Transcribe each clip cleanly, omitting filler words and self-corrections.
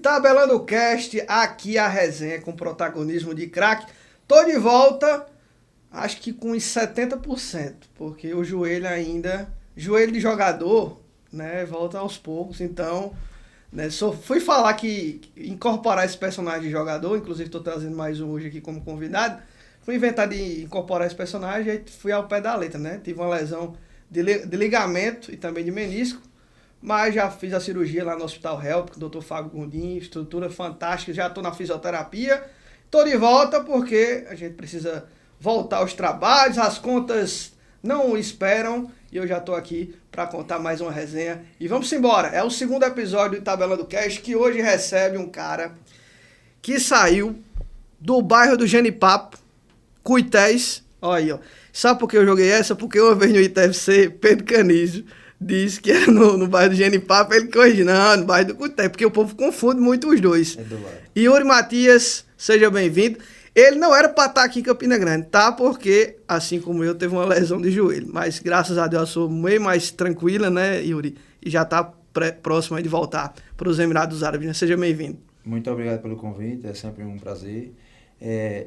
Tabelando Cast, aqui a resenha com protagonismo de craque. Tô de volta, acho que com uns 70%, porque o joelho ainda, joelho de jogador, né, volta aos poucos, então, né, fui falar que incorporar esse personagem de jogador, inclusive tô trazendo mais um hoje aqui como convidado, fui inventar de incorporar esse personagem e fui ao pé da letra, né, tive uma lesão de ligamento e também de menisco, mas já fiz a cirurgia lá no Hospital Help, com o Dr. Fábio Gondim, estrutura fantástica, já estou na fisioterapia. Estou de volta porque a gente precisa voltar aos trabalhos, as contas não esperam e eu já estou aqui para contar mais uma resenha. E vamos embora, é o segundo episódio do Tabelando Cast, que hoje recebe um cara que saiu do bairro do Genipapo, Cuités. Olha aí, ó. Sabe por que eu joguei essa? Porque uma vez no ITFC, Pedro Canísio disse que era no bairro do Genipapo, ele corrigiu, não, no bairro do Cuité, porque o povo confunde muito os dois. É do lado. Yuri Matias, seja bem-vindo. Ele não era para estar aqui em Campina Grande, tá? Porque, assim como eu, teve uma lesão de joelho. Mas, graças a Deus, eu sou meio mais tranquila, né, Yuri? E já tá próximo aí de voltar para os Emirados Árabes, né? Seja bem-vindo. Muito obrigado pelo convite, é sempre um prazer.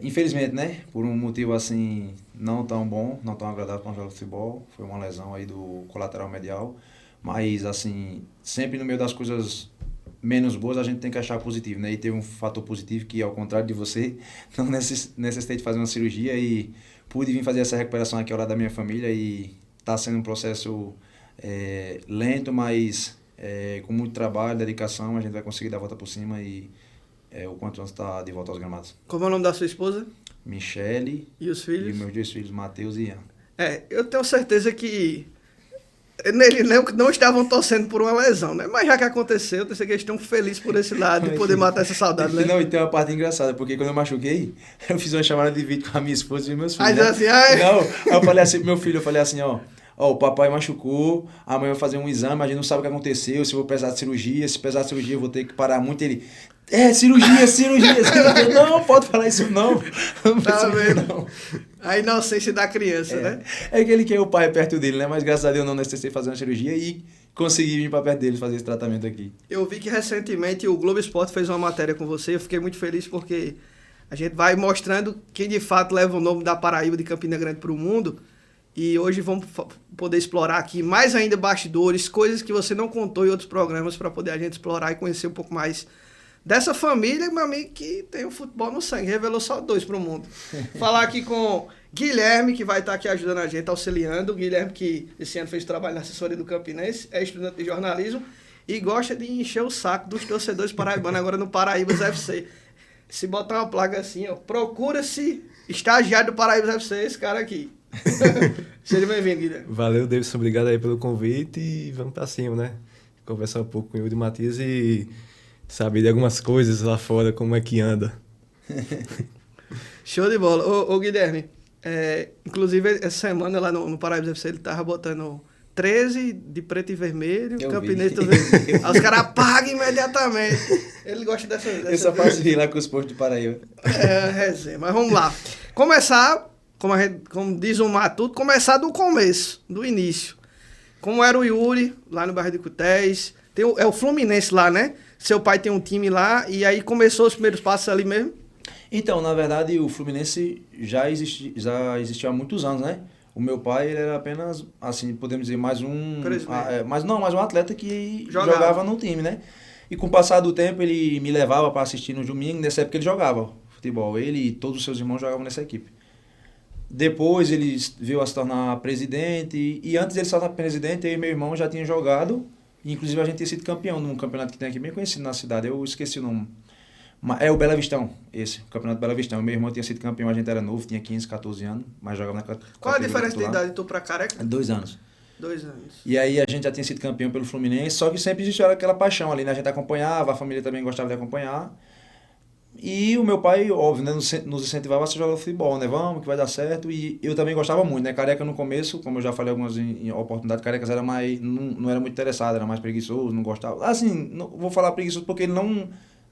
Infelizmente, né, por um motivo assim não tão bom, não tão agradável para um jogo de futebol, foi uma lesão aí do colateral medial, mas assim, sempre no meio das coisas menos boas a gente tem que achar positivo, né, e teve um fator positivo que, ao contrário de você, não necessitei de fazer uma cirurgia e pude vir fazer essa recuperação aqui ao lado da minha família e está sendo um processo lento, mas com muito trabalho, dedicação, a gente vai conseguir dar a volta por cima e o quanto antes está de volta aos gramados. Como é o nome da sua esposa? Michele. E os filhos? E meus dois filhos, Matheus e Ian. Eu tenho certeza que eles não estavam torcendo por uma lesão, né? Mas já que aconteceu, eu tenho certeza que eles estão felizes por esse lado de poder matar essa saudade, né? Não, e tem uma parte engraçada, porque quando eu machuquei, eu fiz uma chamada de vídeo com a minha esposa e meus filhos. Aí, né? Assim, ai... Não, eu falei assim pro meu filho, o papai machucou, amanhã eu vou fazer um exame, a gente não sabe o que aconteceu, se eu vou precisar de cirurgia, se precisar de cirurgia eu vou ter que parar muito. Ele, cirurgia. Não, pode falar isso não. Não tá vendo? Não. A inocência da criança, né? É que ele quer o pai perto dele, né? Mas graças a Deus não necessitei fazer uma cirurgia e consegui vir para perto dele fazer esse tratamento aqui. Eu vi que recentemente o Globo Esporte fez uma matéria com você, eu fiquei muito feliz porque a gente vai mostrando quem de fato leva o nome da Paraíba de Campina Grande para o mundo. E hoje vamos poder explorar aqui mais ainda bastidores, coisas que você não contou em outros programas para poder a gente explorar e conhecer um pouco mais dessa família, meu amigo, que tem o futebol no sangue. Revelou só 2 para o mundo. Falar aqui com Guilherme, que vai estar aqui ajudando a gente, auxiliando. O Guilherme, que esse ano fez trabalho na assessoria do Campinense, é estudante de jornalismo e gosta de encher o saco dos torcedores paraibanos agora no Paraíbas FC. Se botar uma placa assim, ó, procura-se estagiário do Paraíbas FC, esse cara aqui. Seja bem-vindo, Guilherme. Valeu, Davidson, obrigado aí pelo convite e vamos pra cima, né? Conversar um pouco com o Yuri Matias e saber de algumas coisas lá fora, como é que anda. Show de bola. Ô Guilherme, inclusive essa semana lá no Paraíba FC ele tava botando 13 de preto e vermelho, Campinense também. Aí os caras apagam imediatamente. Ele gosta dessa Eu só faço rir lá com os postos de Paraíba. Resenha. Mas vamos lá. Começar, como diz o Matuto, começar do começo, do início. Como era o Yuri, lá no bairro de Cutés. É o Fluminense lá, né? Seu pai tem um time lá e aí começou os primeiros passos ali mesmo? Então, na verdade, o Fluminense já existiu há muitos anos, né? O meu pai, ele era apenas, assim, podemos dizer, mais um atleta que jogava no time, né? E com o passar do tempo, ele me levava para assistir no domingo, nessa época ele jogava futebol. Ele e todos os seus irmãos jogavam nessa equipe. Depois ele veio a se tornar presidente e antes dele se tornar presidente, eu e meu irmão já tinham jogado. Inclusive a gente tinha sido campeão num campeonato que tem aqui bem conhecido na cidade, eu esqueci o nome. É o Bela Vistão, o campeonato Bela Vistão. Meu irmão tinha sido campeão, a gente era novo, tinha 15, 14 anos, mas jogava na categoria. Qual a diferença de idade de tu pra Careca? 2 anos. 2 anos. E aí a gente já tinha sido campeão pelo Fluminense, só que sempre existiu aquela paixão ali, né? A gente acompanhava, a família também gostava de acompanhar. E o meu pai, óbvio, né, nos incentivava a jogar futebol, né? Vamos, que vai dar certo. E eu também gostava muito, né? Careca no começo, como eu já falei algumas em oportunidades, Carecas era mais, não era muito interessado, era mais preguiçoso, não gostava. Assim, não vou falar preguiçoso porque ele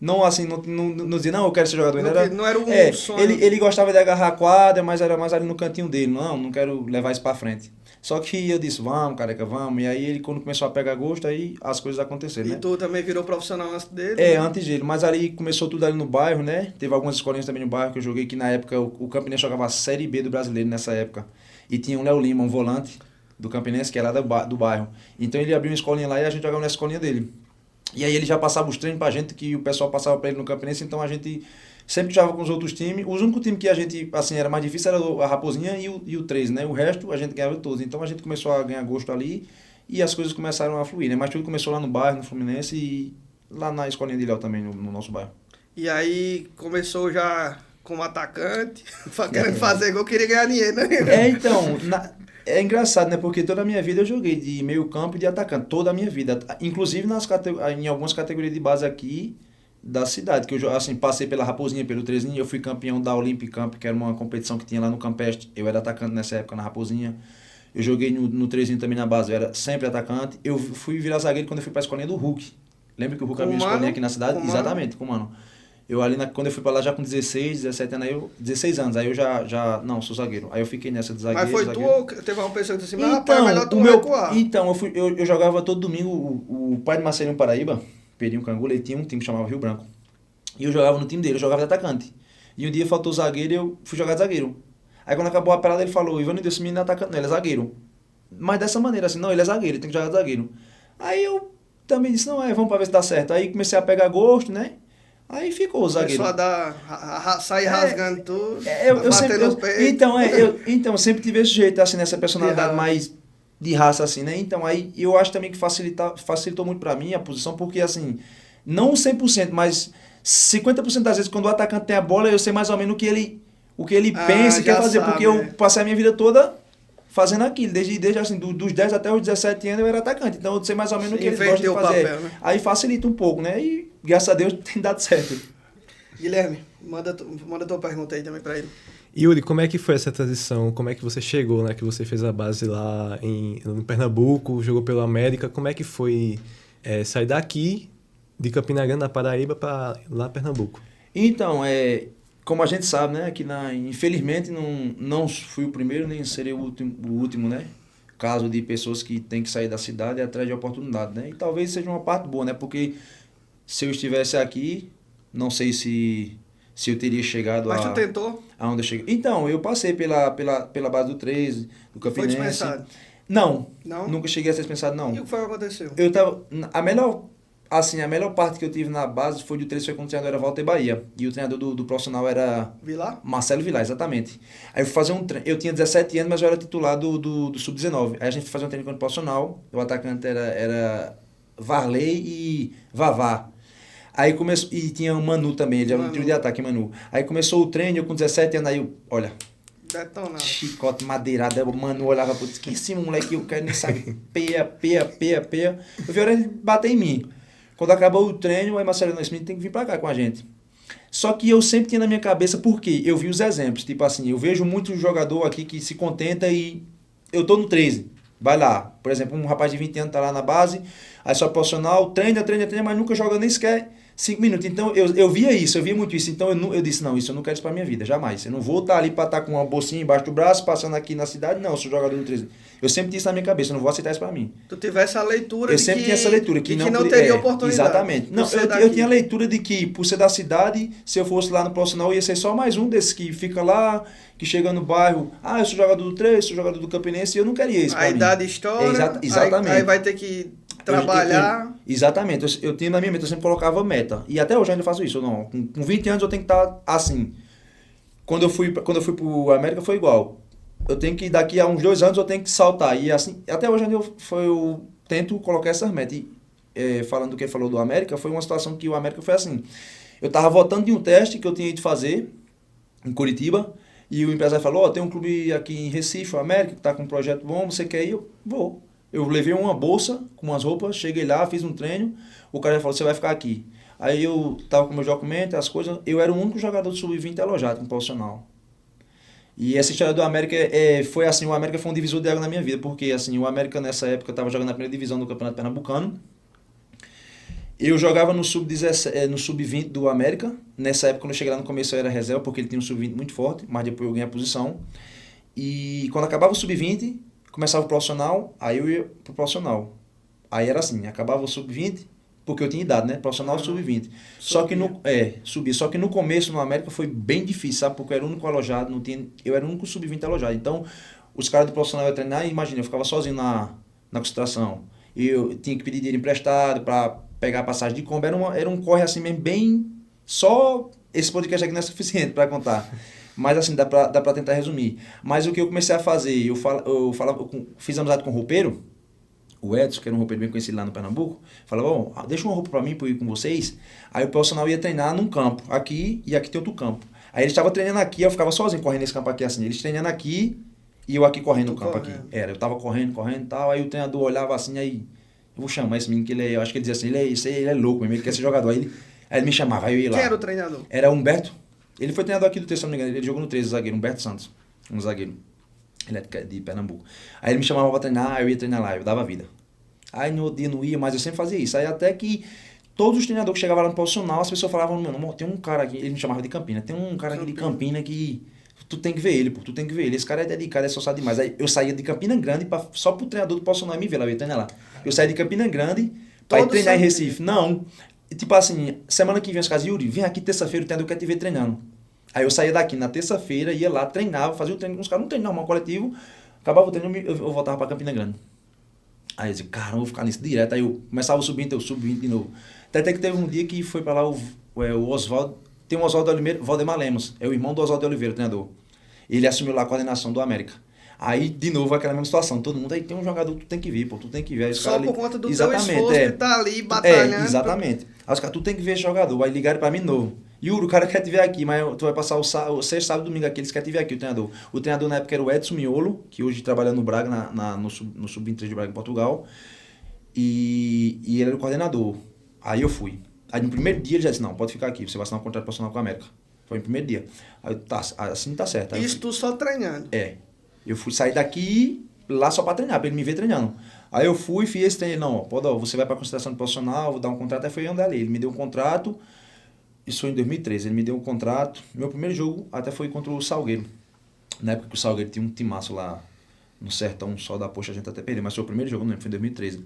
Não, assim, não dizia, não, eu quero ser jogador. Não era um sonho. Ele gostava de agarrar a quadra, mas era mais ali no cantinho dele. Não quero levar isso pra frente. Só que eu disse, vamos, careca, vamos. E aí ele, quando começou a pegar gosto, aí as coisas aconteceram, né? E tu também virou profissional antes dele? É, né? antes dele. Mas ali começou tudo ali no bairro, né? Teve algumas escolinhas também no bairro que eu joguei, que na época o Campinense jogava a Série B do Brasileiro nessa época. E tinha o Léo Lima, um volante do Campinense, que era do bairro. Então ele abriu uma escolinha lá e a gente jogava na escolinha dele. E aí ele já passava os treinos pra gente, que o pessoal passava pra ele no Campinense, então a gente sempre jogava com os outros times. O único time que a gente, assim, era mais difícil era a Raposinha e o 13, né? O resto a gente ganhava todos. Então a gente começou a ganhar gosto ali e as coisas começaram a fluir, né? Mas tudo começou lá no bairro, no Fluminense e lá na escolinha de Léo também, no nosso bairro. E aí começou já como atacante, querendo fazer gol, queria ganhar dinheiro, né? Então, é engraçado, né? Porque toda a minha vida eu joguei de meio campo e de atacante, toda a minha vida. Inclusive em algumas categorias de base aqui da cidade, que eu assim, passei pela Raposinha, pelo 13, eu fui campeão da Olympic Camp, que era uma competição que tinha lá no Campestre, eu era atacante nessa época na Raposinha. Eu joguei no 13 também na base, eu era sempre atacante. Eu fui virar zagueiro quando eu fui pra escolinha do Hulk. Lembra que o Hulk abriu uma escolinha aqui na cidade? Exatamente, com o Mano. Eu ali, quando eu fui pra lá já com 16, 17 anos, 16 anos, aí eu não, sou zagueiro. Aí eu fiquei nessa de zagueiro. Mas foi zagueiro. Tu ou teve uma pessoa que disse assim, então, rapaz, melhor tu recuar? Então, eu jogava todo domingo, o pai de Marcelinho Paraíba, Perinho Cangula, ele tinha um time que chamava Rio Branco. E eu jogava no time dele, eu jogava de atacante. E um dia faltou zagueiro e eu fui jogar de zagueiro. Aí quando acabou a parada ele falou, Ivanildo, esse menino é atacante, não, ele é zagueiro. Mas dessa maneira, assim, não, ele é zagueiro, ele tem que jogar de zagueiro. Aí eu também disse, não, vamos pra ver se dá certo. Aí comecei a pegar gosto, né? Aí ficou o zagueiro. Começou a sair rasgando tudo, eu bater no peito. Então, eu sempre tive esse jeito, assim, nessa personalidade mais de raça, assim, né? Então, aí eu acho também que facilitou muito pra mim a posição, porque, assim, não 100%, mas 50% das vezes, quando o atacante tem a bola, eu sei mais ou menos o que ele pensa e quer fazer, sabe, porque eu passei a minha vida toda fazendo aquilo, desde assim, dos 10 até os 17 anos eu era atacante, então eu sei mais ou menos o que ele gosta de fazer. Papel, né? Aí facilita um pouco, né? E graças a Deus tem dado certo. Guilherme, manda tua pergunta aí também pra ele. Yuri, como é que foi essa transição? Como é que você chegou, né? Que você fez a base lá no Pernambuco, jogou pelo América. Como é que foi sair daqui, de Campina Grande, da Paraíba, para lá Pernambuco? Então, como a gente sabe, né? Que infelizmente não fui o primeiro, nem serei o último, né? Caso de pessoas que têm que sair da cidade atrás de oportunidade, né? E talvez seja uma parte boa, né? Porque se eu estivesse aqui, não sei se eu teria chegado Mas tu tentou? Aonde eu cheguei. Então, eu passei pela base do 13, do Campinense. Foi dispensado? Não, Não? nunca cheguei a ser dispensado, não. E o que foi que aconteceu? Eu tava... A melhor parte que eu tive na base foi do 13, foi quando o treinador era Walter Bahia. E o treinador do profissional era... Vilar? Marcelo Vilar, exatamente. Aí eu fui fazer um treino. Eu tinha 17 anos, mas eu era titular do Sub-19. Aí a gente foi fazer um treino contra o profissional. O atacante era Varley e Vavá. Aí começou... E tinha o Manu também, ele era um trio de ataque, Manu. Aí começou o treino, eu com 17 anos, aí eu... Olha... Detonado. Chicote madeirado, o Manu olhava pro... Que esse moleque, eu quero nem saber. Peia. Eu vi a hora ele bater em mim. Quando acabou o treino, aí Marcelo, esse menino tem que vir pra cá com a gente. Só que eu sempre tinha na minha cabeça, por quê? Eu vi os exemplos, tipo assim, eu vejo muito jogador aqui que se contenta e eu tô no 13, vai lá. Por exemplo, um rapaz de 20 anos tá lá na base, aí só profissional, treina, mas nunca joga nem sequer 5 minutos. Então eu via muito isso. Então eu disse, não, isso eu não quero isso pra minha vida, jamais. Eu não vou estar ali pra estar com uma bolsinha embaixo do braço, passando aqui na cidade, não, eu sou jogador do 13. Eu sempre tinha isso na minha cabeça, eu não vou aceitar isso pra mim. Tu tivesse a leitura eu sempre tinha essa leitura, que não teria oportunidade. Exatamente. Não, eu tinha a leitura de que, por ser da cidade, se eu fosse lá no profissional, eu ia ser só mais um desses que fica lá, que chega no bairro, eu sou jogador do 13, sou jogador do Campinense, e eu não queria isso pra mim. A idade estoura, exatamente. Aí vai ter que trabalhar. Exatamente. Eu tinha na minha mente, eu sempre colocava meta. E até hoje eu ainda faço isso. Não, com 20 anos eu tenho que estar assim. Quando eu fui pro América foi igual. Eu tenho que, daqui a uns 2 anos, eu tenho que saltar. E assim, até hoje eu tento colocar essas metas. E, falando do que ele falou do América, foi uma situação que o América foi assim. Eu estava voltando de um teste que eu tinha ido fazer em Curitiba, e o empresário falou, tem um clube aqui em Recife, o América, que está com um projeto bom, você quer ir? Eu vou. Eu levei uma bolsa com umas roupas, cheguei lá, fiz um treino, o cara falou, você vai ficar aqui. Aí eu tava com meus documentos, as coisas, eu era o único jogador do Sub-20 alojado, como profissional. E essa história do América foi assim, o América foi um divisor de água na minha vida, porque assim, o América nessa época estava jogando na primeira divisão do Campeonato Pernambucano. Eu jogava no sub-20 do América. Nessa época, quando eu cheguei lá no começo, eu era reserva, porque ele tinha um sub-20 muito forte, mas depois eu ganhei a posição. E quando acabava o sub-20, começava o profissional, aí eu ia pro profissional. Aí era assim, acabava o sub-20, porque eu tinha idade, né? Profissional sub-20. Subia. Só que no começo, no América, foi bem difícil, sabe? Porque eu era o único alojado, eu era o único sub-20 alojado. Então, os caras do profissional iam treinar, e imagina, eu ficava sozinho na concentração. Eu tinha que pedir dinheiro emprestado para pegar a passagem de Kombi. Era um corre assim mesmo, bem... Só esse podcast aqui não é suficiente para contar. Mas assim, dá pra tentar resumir. Mas o que eu comecei a fazer, eu fiz amizade com um roupeiro, o Edson, que era um roupeiro bem conhecido lá no Pernambuco, falava, deixa uma roupa pra mim, pra eu ir com vocês. Aí o profissional ia treinar num campo, aqui, e aqui tem outro campo. Aí ele estava treinando aqui, eu ficava sozinho correndo nesse campo aqui assim. Eles treinando aqui, e eu aqui correndo no campo aqui. Eu tava correndo e tal, aí o treinador olhava assim, aí, eu vou chamar esse menino, que eu acho que ele dizia assim, ele é louco mesmo, ele quer ser jogador. Aí ele me chamava, aí eu ia lá. Quem era o treinador? Era o Humberto. Ele foi treinador aqui do 3, se não me engano, ele jogou no 13, zagueiro, Humberto Santos, um zagueiro. Ele é de Pernambuco. Aí ele me chamava pra treinar, eu ia treinar lá, eu dava vida. Aí no outro dia não ia, mas eu sempre fazia isso. Aí até que todos os treinadores que chegavam lá no profissional, as pessoas falavam, mano, tem um cara aqui, ele me chamava de Campina, tem um cara aqui de Campina que tu tem que ver ele, pô, tu tem que ver ele. Esse cara é dedicado, é sócio demais. Aí eu saía de Campina Grande só pro treinador do profissional me ver lá, eu ia treinar lá. Eu saía de Campina Grande pra ir treinar em Recife. Não, tipo assim, semana que vem as casas, Yuri, vem aqui terça-feira, o treinador quer te ver treinando. Aí eu saía daqui na terça-feira, ia lá, treinava, fazia o treino com os caras, não treinava, normal, coletivo, acabava o treino, eu voltava pra Campina Grande. Aí eu disse, caramba, vou ficar nisso direto. Aí eu começava o sub-20, eu sub-20 de novo. Até que teve um dia que foi pra lá o Oswaldo, tem o Oswaldo Oliveira, Valdemar Lemos, é o irmão do Oswaldo Oliveira, treinador. Ele assumiu lá a coordenação do América. Aí, de novo, aquela mesma situação, todo mundo, aí tem um jogador que tu tem que vir, pô, tu tem que ver. Aí, só por conta do teu esforço de tá ali batalhando. Exatamente. Aí os caras, tu tem que ver esse jogador, aí ligaram pra mim de novo. Yuri, o cara quer te ver aqui, mas tu vai passar o sexta, sábado e domingo aqui, eles querem te ver aqui, o treinador. O treinador na época era o Edson Miolo, que hoje trabalha no Braga, no Sub-23 de Braga, em Portugal. E ele era o coordenador. Aí eu fui. Aí no primeiro dia ele já disse, não, pode ficar aqui, você vai assinar um contrato profissional com a América. Foi no primeiro dia. Aí eu, tá, assim tá certo. Aí isso tu só treinando? Eu fui sair daqui lá só pra treinar, pra ele me ver treinando. Aí eu fui, fiz esse treino, não, você vai pra consideração profissional, vou dar um contrato, aí foi andar ali. Ele me deu um contrato, isso foi em 2013, ele me deu um contrato. Meu primeiro jogo até foi contra o Salgueiro. Na época que o Salgueiro tinha um timaço lá no Sertão, só da poxa, a gente até perdeu, mas foi o primeiro jogo, não lembro, foi em 2013.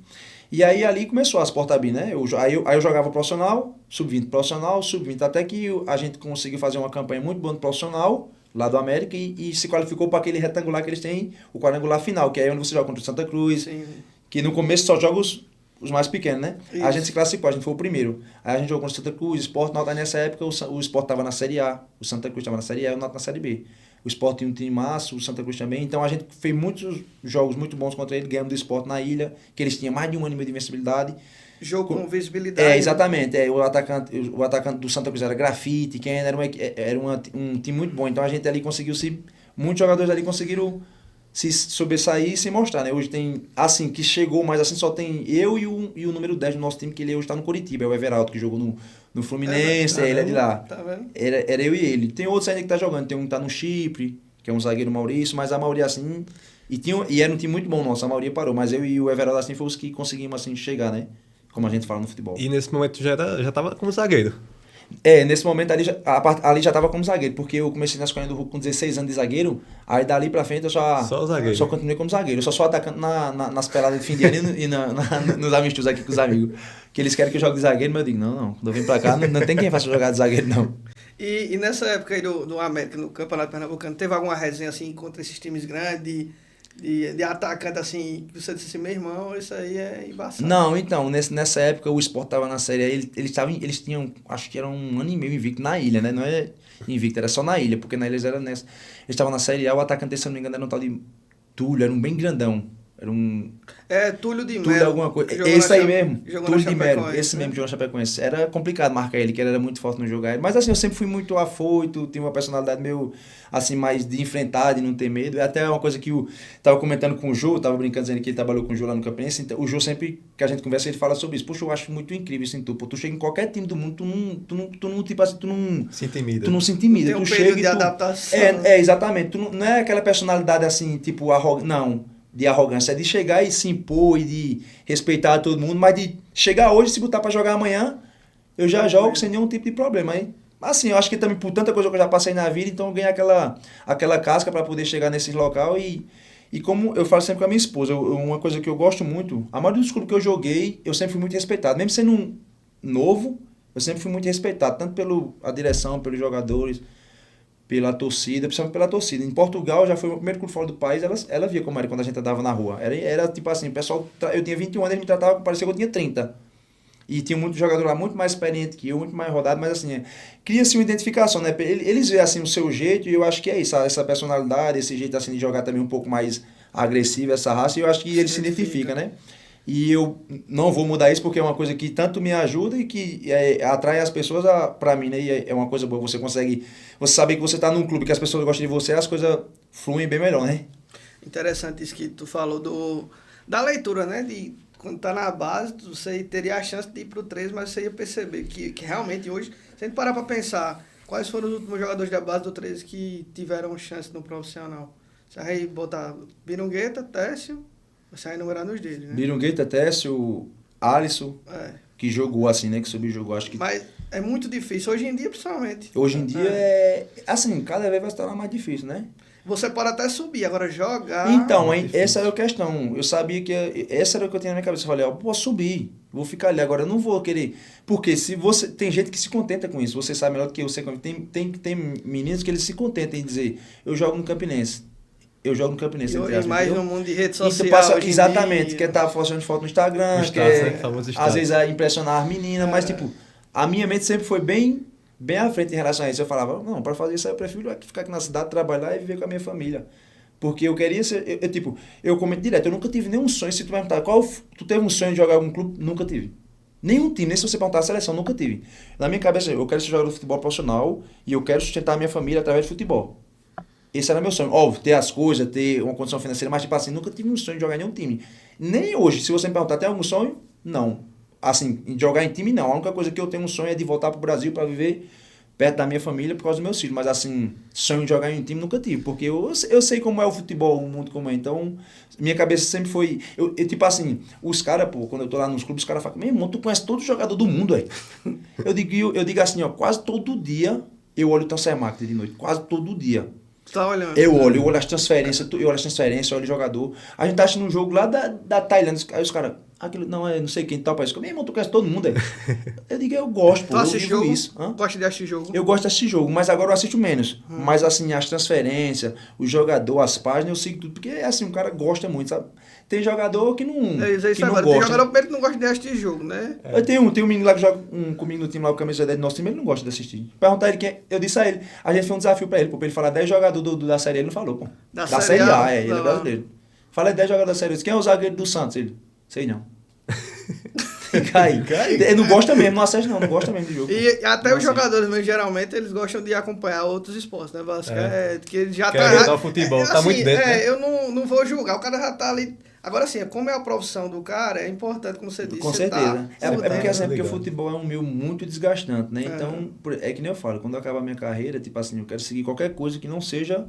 E aí ali começou as portas abrir, né? Aí eu jogava profissional, sub-20, até que a gente conseguiu fazer uma campanha muito boa no profissional, lá do América, e se qualificou para aquele retangular que eles têm, o quadrangular final, que é onde você joga contra o Santa Cruz, sim, que no começo só joga os mais pequenos, né? Isso. A gente se classificou, a gente foi o primeiro. Aí a gente jogou contra o Santa Cruz, o Sport, nessa época o Sport estava na Série A, o Santa Cruz estava na Série A e o Náutico na Série B. O Sport tinha um time massa, o Santa Cruz também. Então a gente fez muitos jogos muito bons contra ele, ganhamos do Sport na ilha, que eles tinham mais de um ano e meio de invencibilidade. Jogo com visibilidade. Exatamente. O atacante do Santa Cruz era Grafite, quem era um time muito bom. Então a gente ali conseguiu muitos jogadores ali conseguiram se sobressair e se mostrar, né? Hoje tem, assim, que chegou, mas assim só tem eu e o número 10 do nosso time, que ele hoje está no Curitiba, é o Everaldo, que jogou no Fluminense, ele é de lá. Tá vendo? Era eu e ele. Tem outros ainda que tá jogando, tem um que tá no Chipre, que é um zagueiro Maurício, mas a maioria assim, e era um time muito bom nosso, a maioria parou, mas eu e o Everaldo assim foi os que conseguimos assim chegar, né? Como a gente fala no futebol. E nesse momento já tava como zagueiro? Nesse momento ali já tava como zagueiro, porque eu comecei na escolinha do Hulk com 16 anos de zagueiro, aí dali pra frente eu só continuei como zagueiro. Eu só sou atacante nas peladas de fim de ano e nos amistosos aqui com os amigos. Que eles querem que eu jogue de zagueiro, mas eu digo, não, quando eu vim pra cá não tem quem faça jogar de zagueiro, não. E nessa época aí do América, no Campeonato Pernambucano, teve alguma resenha assim contra esses times grandes, de atacante assim, que você disse assim, meu irmão, isso aí é embaçado? Não, então, nessa época o Sport tava na Série A, eles tinham, acho que era um ano e meio invicto na ilha, né? Não é invicto, era só na ilha, porque na ilha eles eram nessa. Eles estavam na Série A, o atacante, se não me engano, era um tal de Túlio, era um bem grandão. Era um... Túlio de Melo. Túlio alguma coisa. Esse aí mesmo. Túlio de Melo. Esse mesmo que jogou na Chapecoense. Era complicado marcar ele, que ele era muito forte no jogo aéreo. Mas assim, eu sempre fui muito afoito, tinha uma personalidade meio, assim, mais de enfrentar, de não ter medo. É até uma coisa que eu tava comentando com o Jô, tava brincando dizendo que ele trabalhou com o Jô lá no Campinense. Então, o Jô sempre que a gente conversa, ele fala sobre isso. Poxa, eu acho muito incrível isso em tu. Pô, tu chega em qualquer time do mundo, tu não tipo assim, tu não... Se intimida. Tu não se intimida. Tem um tu período chega de adaptação. Exatamente. Tu não é aquela personalidade assim, tipo, não, de arrogância, é de chegar e se impor e de respeitar todo mundo, mas chegar hoje, se botar para jogar amanhã, eu já jogo sem nenhum tipo de problema. Aí, assim, eu acho que também por tanta coisa que eu já passei na vida, então eu ganhei aquela casca para poder chegar nesse local e como eu falo sempre com a minha esposa, uma coisa que eu gosto muito, a maioria dos clubes que eu joguei, eu sempre fui muito respeitado. Mesmo sendo um novo, eu sempre fui muito respeitado, tanto pela direção, pelos jogadores, pela torcida, principalmente pela torcida. Em Portugal, já foi o meu primeiro clube fora do país, ela via como era quando a gente andava na rua. Era tipo assim, o pessoal, eu tinha 21 anos, eles me tratavam, parecia que eu tinha 30. E tinha muito jogador lá, muito mais experiente que eu, muito mais rodado, mas assim, cria-se uma identificação, né? Eles veem assim o seu jeito, e eu acho que é isso, essa personalidade, esse jeito assim de jogar também um pouco mais agressivo, essa raça, e eu acho que eles se identificam, né? E eu não vou mudar isso porque é uma coisa que tanto me ajuda e que atrai as pessoas para mim, né? E é uma coisa boa, você saber que você está num clube que as pessoas gostam de você, as coisas fluem bem melhor, né? Interessante isso que tu falou da leitura, né? Quando tá na base, você teria a chance de ir pro 13, mas você ia perceber que realmente hoje, se a gente parar para pensar, quais foram os últimos jogadores da base do 13 que tiveram chance no profissional? Você vai botar Birungueta, Técio, você vai enumerar nos deles, né? Birungueta, Técio, Alisson, que jogou assim, né? Que subiu e jogou, acho que... Mas é muito difícil, hoje em dia principalmente. Hoje em dia assim, cada vez vai se tornar mais difícil, né? Você pode até subir, agora jogar... Então, essa era a questão. Eu sabia que essa era o que eu tinha na minha cabeça. Eu falei, eu vou subir, vou ficar ali. Agora eu não vou querer... Porque se você... Tem gente que se contenta com isso. Você sabe melhor do que eu. Tem meninos que eles se contentam em dizer, eu jogo no Campinense. Eu jogo no Campinense. E mais no mundo de rede social. Exatamente. Quer estar postando foto no Instagram, às vezes impressionar as meninas. Mas, tipo, a minha mente sempre foi bem à frente em relação a isso. Eu falava, não, para fazer isso aí eu prefiro ficar aqui na cidade, trabalhar e viver com a minha família. Porque eu queria ser... Eu comento direto, eu nunca tive nenhum sonho. Se tu perguntar, tu teve um sonho de jogar em algum clube? Nunca tive. Nenhum time, nem se você perguntar a seleção, nunca tive. Na minha cabeça, eu quero ser jogador de futebol profissional e eu quero sustentar a minha família através de futebol. Esse era meu sonho. Óbvio, ter as coisas, ter uma condição financeira, mas tipo assim, nunca tive um sonho de jogar em nenhum time. Nem hoje, se você me perguntar, tem algum sonho? Não. Assim, jogar em time não. A única coisa que eu tenho um sonho é de voltar pro Brasil para viver perto da minha família por causa dos meus filhos. Mas assim, sonho de jogar em um time nunca tive. Porque eu sei como é o futebol, o mundo como é. Então, minha cabeça sempre foi... Eu tipo assim, os caras, pô, quando eu tô lá nos clubes, os caras falam, meu irmão, tu conhece todo jogador do mundo, aí. Eu digo assim, ó, quase todo dia eu olho o Transfer Market de noite. Quase todo dia. Tá olhando. Eu olho as transferências, eu olho o jogador. A gente tá assistindo um jogo lá da Tailândia, aí os caras, aquilo não é não sei quem tal país. Meu irmão, tu conhece todo mundo aí. Eu digo, eu gosto, pô, eu vivo isso. Gosta de assistir jogo? Eu gosto de assistir jogo, mas agora eu assisto menos. Mas assim, as transferências, o jogador, as páginas, eu sigo tudo. Porque assim, o cara gosta muito, sabe? Tem jogador que não, que não gosta. Tem jogador primeiro que não gosta de assistir jogo, né? Tem um menino lá que joga comigo no time lá, o camisa 10 do nosso time, ele não gosta de assistir. Perguntar ele quem. Eu disse a ele, a gente fez um desafio pra ele, pô, pra ele falar 10 jogadores da série, ele não falou, pô. Da série A, ele é brasileiro. Falei 10 jogadores da série, quem é o zagueiro do Santos? Ele, sei não. Cai. Ele não gosta mesmo, não assiste não gosta mesmo do jogo. E até os jogadores, mas geralmente, eles gostam de acompanhar outros esportes, né, basquete, que ele já tá... o futebol, tá muito dentro, né? Eu não vou julgar, o cara já tá ali... Agora sim, como é a profissão do cara, é importante, como você disse. Com certeza. Porque o futebol é um meio muito desgastante, né? Então, é que nem eu falo, quando eu acabar a minha carreira, tipo assim, eu quero seguir qualquer coisa que não seja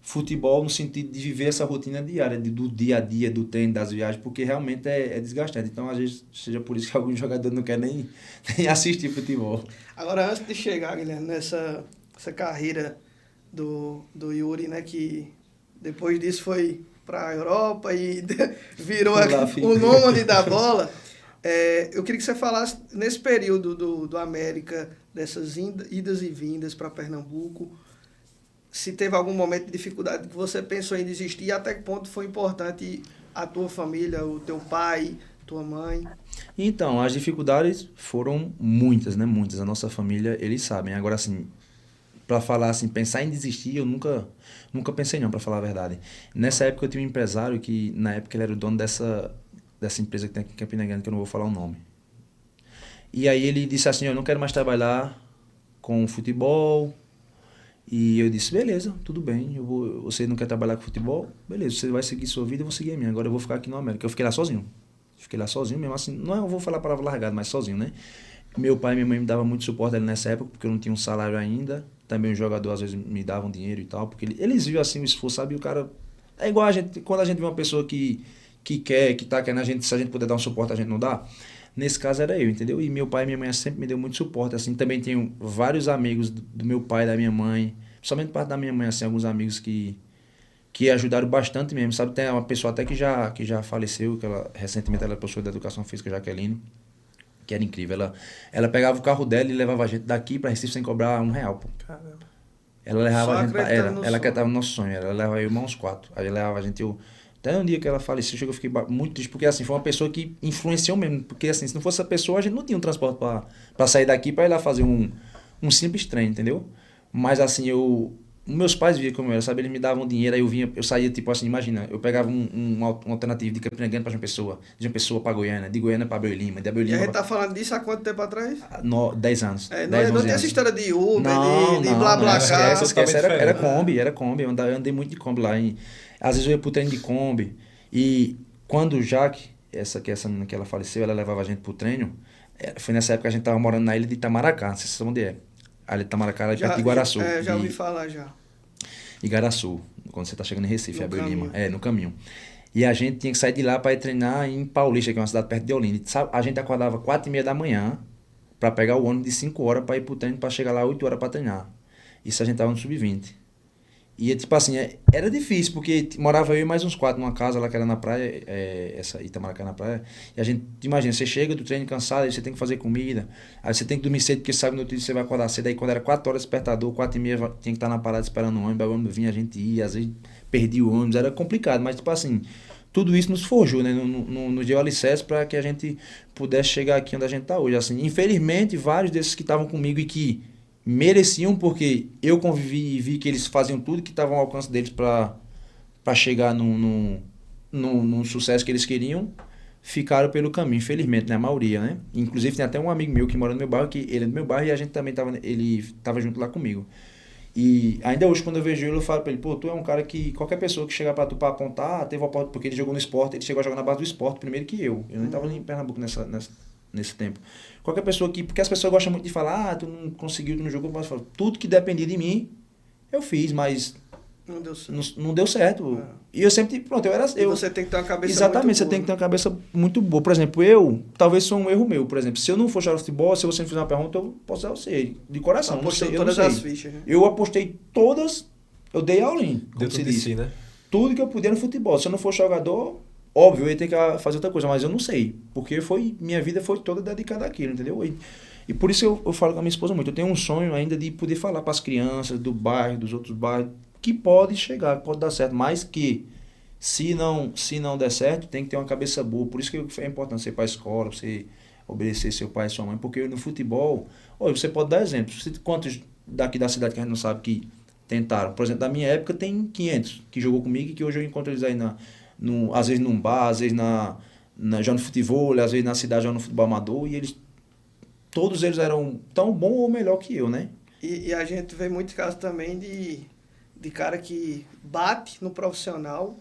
futebol no sentido de viver essa rotina diária, do dia a dia, do treino, das viagens, porque realmente é desgastante. Então, às vezes, seja por isso que alguns jogadores não querem nem assistir futebol. Agora, antes de chegar, Guilherme, nessa carreira do Yuri, né, que depois disso foi para a Europa e virou o nômade da bola, eu queria que você falasse, nesse período do América, dessas idas e vindas para Pernambuco, se teve algum momento de dificuldade que você pensou em desistir e até que ponto foi importante a tua família, o teu pai, tua mãe? Então, as dificuldades foram muitas, né? Muitas. A nossa família, eles sabem. Agora, assim, para falar assim, pensar em desistir, eu nunca pensei não, para falar a verdade. Nessa época eu tinha um empresário que, na época, ele era o dono dessa empresa que tem aqui em Campina Grande, que eu não vou falar o nome. E aí ele disse assim, eu não quero mais trabalhar com futebol. E eu disse, beleza, tudo bem, você não quer trabalhar com futebol? Beleza, você vai seguir sua vida, eu vou seguir a minha. Agora eu vou ficar aqui no América. Eu fiquei lá sozinho. Mesmo assim, não eu vou falar a palavra largada, mas sozinho, né? Meu pai e minha mãe me davam muito suporte ali nessa época, porque eu não tinha um salário ainda. Também os jogadores às vezes me davam dinheiro e tal, porque eles viam assim o esforço, sabe? E o cara... É igual a gente, quando a gente vê uma pessoa que quer, que tá querendo, se a gente puder dar um suporte, a gente não dá. Nesse caso era eu, entendeu? E meu pai e minha mãe sempre me deu muito suporte, assim. Também tenho vários amigos do meu pai e da minha mãe, principalmente parte da minha mãe, assim, alguns amigos que ajudaram bastante mesmo, sabe? Tem uma pessoa até que já faleceu, recentemente ela é professora de educação física, Jaqueline, que era incrível. Ela pegava o carro dela e levava a gente daqui pra Recife sem cobrar R$1, pô. Caramba. Ela levava Só a gente pra, acreditando no ela sonho. acreditava no nosso sonho, ela levava eu uns 4. Aí ela levava a gente, até um dia que ela faleceu, eu fiquei muito triste, porque assim, foi uma pessoa que influenciou mesmo, porque assim, se não fosse essa pessoa, a gente não tinha um transporte pra sair daqui pra ir lá fazer um simples trem, entendeu? Mas assim, meus pais viam como eu era, sabe? Eles me davam dinheiro, aí eu saía, tipo assim, imagina, eu pegava uma alternativa de Campina Grande pra João Pessoa, de João Pessoa pra Goiânia, de Goiânia pra Abreu Lima, de Abreu E a Lima gente tá falando disso há quanto tempo atrás? 10 anos. É, 10, não 11 tem essa anos. história de Uber, Não, de não, BlaBlaCar. esquece, totalmente era diferente. Kombi, eu andei muito de Kombi lá. Às vezes eu ia pro treino de Kombi, e quando o Jaque, essa menina que ela faleceu, ela levava a gente pro treino, foi nessa época que a gente tava morando na ilha de Itamaracá, não sei se você sabe onde é. A ilha de Itamaracá, ela é perto de Iguaraçu. Já ouvi falar já. Igaraçu, quando você tá chegando em Recife, No Abreu Lima. caminho. No caminho. E a gente tinha que sair de lá para ir treinar em Paulista, que é uma cidade perto de Olinda. Sabe, a gente acordava 4h30 da manhã para pegar o ônibus de 5 horas para ir pro treino, para chegar lá 8 horas para treinar. Isso a gente tava no sub-20. E tipo assim, era difícil, porque morava eu e mais uns 4 numa casa lá que era na praia, essa Itamaracá na praia. E a gente, imagina, você chega do treino cansado, aí você tem que fazer comida, aí você tem que dormir cedo, porque sabe no outro dia você vai acordar cedo. Aí quando era 4 horas despertador, 4h30 tinha que estar na parada esperando o ônibus, aí o ônibus vinha, a gente ia, às vezes perdia o ônibus, era complicado, mas tipo assim, tudo isso nos forjou, né? Nos deu alicerce para que a gente pudesse chegar aqui onde a gente está hoje. Assim, infelizmente, vários desses que estavam comigo e que mereciam, porque eu convivi e vi que eles faziam tudo que estava ao alcance deles para chegar num sucesso que eles queriam, ficaram pelo caminho, infelizmente, né? A maioria, né? Inclusive tem até um amigo meu que mora no meu bairro, que ele é do meu bairro e a gente também ele estava junto lá comigo. E ainda hoje, quando eu vejo ele, eu falo pra ele, pô, tu é um cara que qualquer pessoa que chegar pra tu pra apontar, teve uma oportunidade, porque ele jogou no esporte, ele chegou a jogar na base do esporte primeiro que eu. Eu nem tava nem em Pernambuco nesse tempo. Qualquer pessoa porque as pessoas gostam muito de falar, tu não conseguiu, tu não jogou, mas tudo que dependia de mim, eu fiz, mas Não deu certo. não deu certo. E eu sempre, pronto, E você tem que ter uma cabeça exatamente, muito você boa, tem que ter uma cabeça muito boa. Por exemplo, talvez sou um erro meu, por exemplo, se eu não for jogar futebol, se você me fizer uma pergunta, eu posso dizer, eu sei, de coração, não sei, eu não todas sei. as fichas, né? Eu apostei todas, eu dei all-in, Deu como se tudo de diz. si, né? Tudo que eu podia no futebol. Se eu não for jogador, óbvio, eu ia ter que fazer outra coisa, mas eu não sei, porque minha vida foi toda dedicada àquilo, entendeu? E por isso eu falo com a minha esposa muito, eu tenho um sonho ainda de poder falar para as crianças do bairro, dos outros bairros, que pode chegar, pode dar certo, mas que se não der certo, tem que ter uma cabeça boa. Por isso que é importante você ir para a escola, você obedecer seu pai e sua mãe, porque no futebol, você pode dar exemplo. Quantos daqui da cidade que a gente não sabe que tentaram? Por exemplo, da minha época tem 500 que jogou comigo e que hoje eu encontro eles aí às vezes num bar, às vezes já no futebol, às vezes na cidade já no futebol amador, e todos eles eram tão bom ou melhor que eu, né? E a gente vê muitos casos também de cara que bate no profissional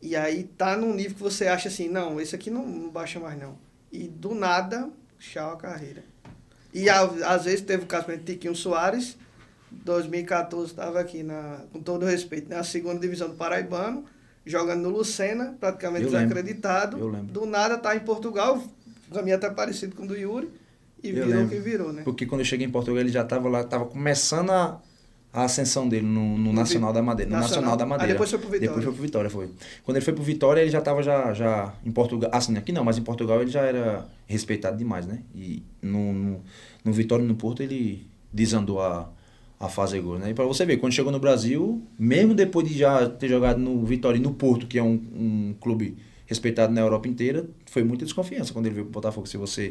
e aí tá num nível que você acha assim, não, esse aqui não baixa mais não. E do nada, tchau a carreira. E às vezes teve o caso de Tiquinho Soares, 2014 estava aqui, com todo respeito, na segunda divisão do Paraibano, jogando no Lucena, praticamente desacreditado. Eu lembro. Do nada tá em Portugal, o caminho até parecido com o do Yuri, e virou o que virou, né? Porque quando eu cheguei em Portugal, ele já estava lá, estava começando a ascensão dele no Nacional da Madeira. No Nacional da Madeira. Aí depois foi pro Vitória. Depois foi pro Vitória, foi. Quando ele foi pro Vitória, ele já estava já em Portugal. Assim, aqui não, mas em Portugal ele já era respeitado demais, né? E no Vitória e no Porto ele desandou a fazer gol, né? E pra você ver, quando chegou no Brasil, mesmo depois de já ter jogado no Vitória e no Porto, que é um clube respeitado na Europa inteira, foi muita desconfiança quando ele veio pro Botafogo. Se você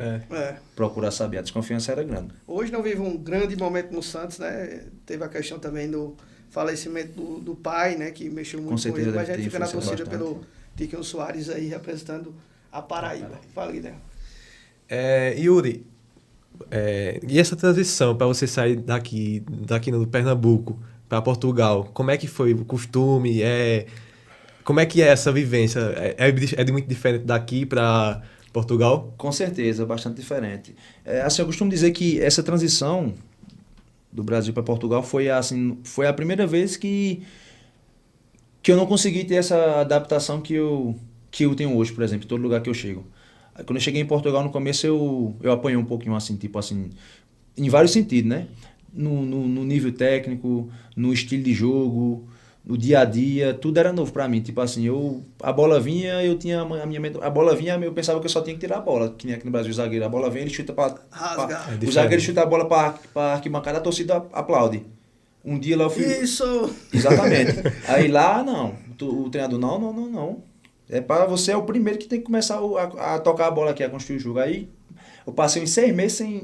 procurar saber, a desconfiança era grande. Hoje não vive um grande momento no Santos, né? Teve a questão também do falecimento do pai, né? Que mexeu muito com ele, mas a gente fica na torcida pelo Tiquinho Soares aí, representando a Paraíba. Fala, Guilherme. Yuri, e essa transição para você sair daqui no Pernambuco para Portugal, como é que foi o costume? Como é que é essa vivência? É muito diferente daqui para Portugal? Com certeza, bastante diferente. Assim, eu costumo dizer que essa transição do Brasil para Portugal foi a primeira vez que eu não consegui ter essa adaptação que eu tenho hoje, por exemplo, em todo lugar que eu chego. Aí, quando eu cheguei em Portugal, no começo eu apanhei um pouquinho assim, tipo assim, em vários sentidos, né? No nível técnico, no estilo de jogo, no dia a dia, tudo era novo pra mim. Tipo assim, a bola vinha, eu tinha a minha a bola vinha, eu pensava que eu só tinha que tirar a bola, que nem aqui no Brasil o zagueiro, a bola vem, ele chuta rasgar. O zagueiro chuta a bola pra arquibancada, a torcida aplaude. Um dia lá eu fui... Isso! Exatamente. Aí lá, não. O treinador, não. É para você, é o primeiro que tem que começar a tocar a bola aqui, a construir o jogo. Aí eu passei uns 6 meses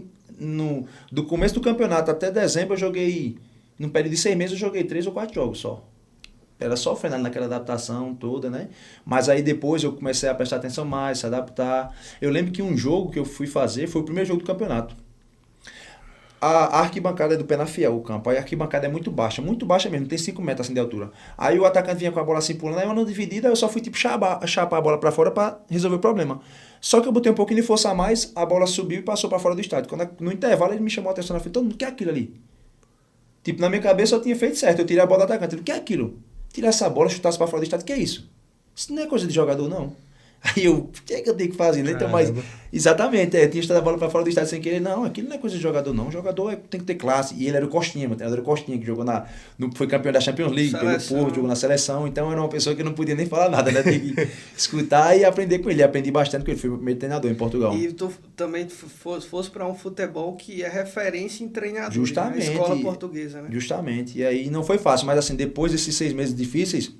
do começo do campeonato até dezembro, eu joguei, num período de 6 meses, eu joguei 3 ou 4 jogos só. Era só Fernando naquela adaptação toda, né? Mas aí depois eu comecei a prestar atenção mais, se adaptar. Eu lembro que um jogo que eu fui fazer foi o primeiro jogo do campeonato. A arquibancada é do Penafiel, o campo. Aí a arquibancada é muito baixa mesmo, tem 5 metros assim de altura. Aí o atacante vinha com a bola assim pulando, aí eu não dividida, eu só fui tipo chapar a bola pra fora pra resolver o problema. Só que eu botei um pouquinho de força a mais, a bola subiu e passou pra fora do estádio. No intervalo ele me chamou a atenção na frente, todo mundo, o que é aquilo ali? Tipo, na minha cabeça eu tinha feito certo, eu tirei a bola do atacante, o que é aquilo? Tirar essa bola, chutasse pra fora do estádio, o que é isso? Isso não é coisa de jogador, não. Aí eu, o que é que eu tenho que fazer? Né? Então, mas, exatamente, eu tinha chutado a bola para fora do estádio sem querer. Não, aquilo não é coisa de jogador, não. O jogador tem que ter classe. E ele era o Costinha, meu treinador era o Costinha, que jogou foi campeão da Champions League, pelo Porto, jogou na seleção. Então era uma pessoa que eu não podia nem falar nada, né? Tinha que escutar e aprender com ele. Aprendi bastante com ele, foi o primeiro treinador em Portugal. E tu também fosse para um futebol que é referência em treinador. Justamente. Na escola portuguesa, né? Justamente. E aí não foi fácil, mas assim, depois desses 6 meses difíceis,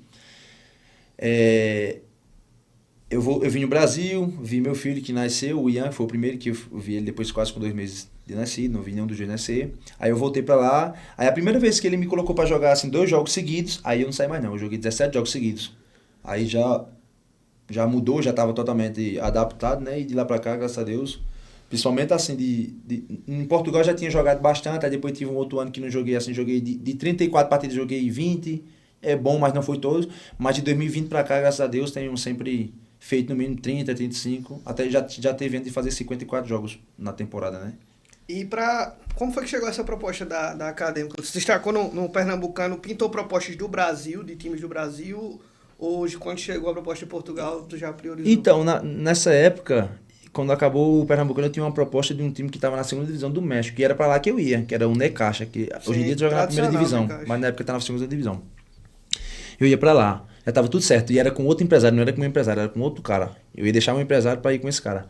eu vim no Brasil, vi meu filho que nasceu, o Ian, que foi o primeiro que eu vi ele depois quase com 2 meses de nascido, não vi nenhum dos dois nascer. Aí eu voltei pra lá, aí a primeira vez que ele me colocou pra jogar assim 2 jogos seguidos, aí eu não saí mais não, eu joguei 17 jogos seguidos. Aí já mudou, já tava totalmente adaptado, né, e de lá pra cá, graças a Deus, principalmente assim, em Portugal já tinha jogado bastante, aí depois tive um outro ano que não joguei assim, joguei de 34 partidas, joguei 20, é bom, mas não foi todos, mas de 2020 pra cá, graças a Deus, tenho sempre feito no mínimo 30, 35, até já teve vendo de fazer 54 jogos na temporada, né? E como foi que chegou essa proposta da Acadêmica? Você destacou no Pernambucano, pintou propostas do Brasil, de times do Brasil, hoje, quando chegou a proposta de Portugal, tu já priorizou? Então, nessa época, quando acabou o Pernambucano, eu tinha uma proposta de um time que estava na segunda divisão do México, que era para lá que eu ia, que era o Necaxa, que sim, hoje em dia joga na primeira divisão, Necaxa. Mas na época estava na segunda divisão. Eu ia para lá. Já tava tudo certo. E era com outro empresário, não era com o meu empresário, era com outro cara. Eu ia deixar o meu empresário para ir com esse cara.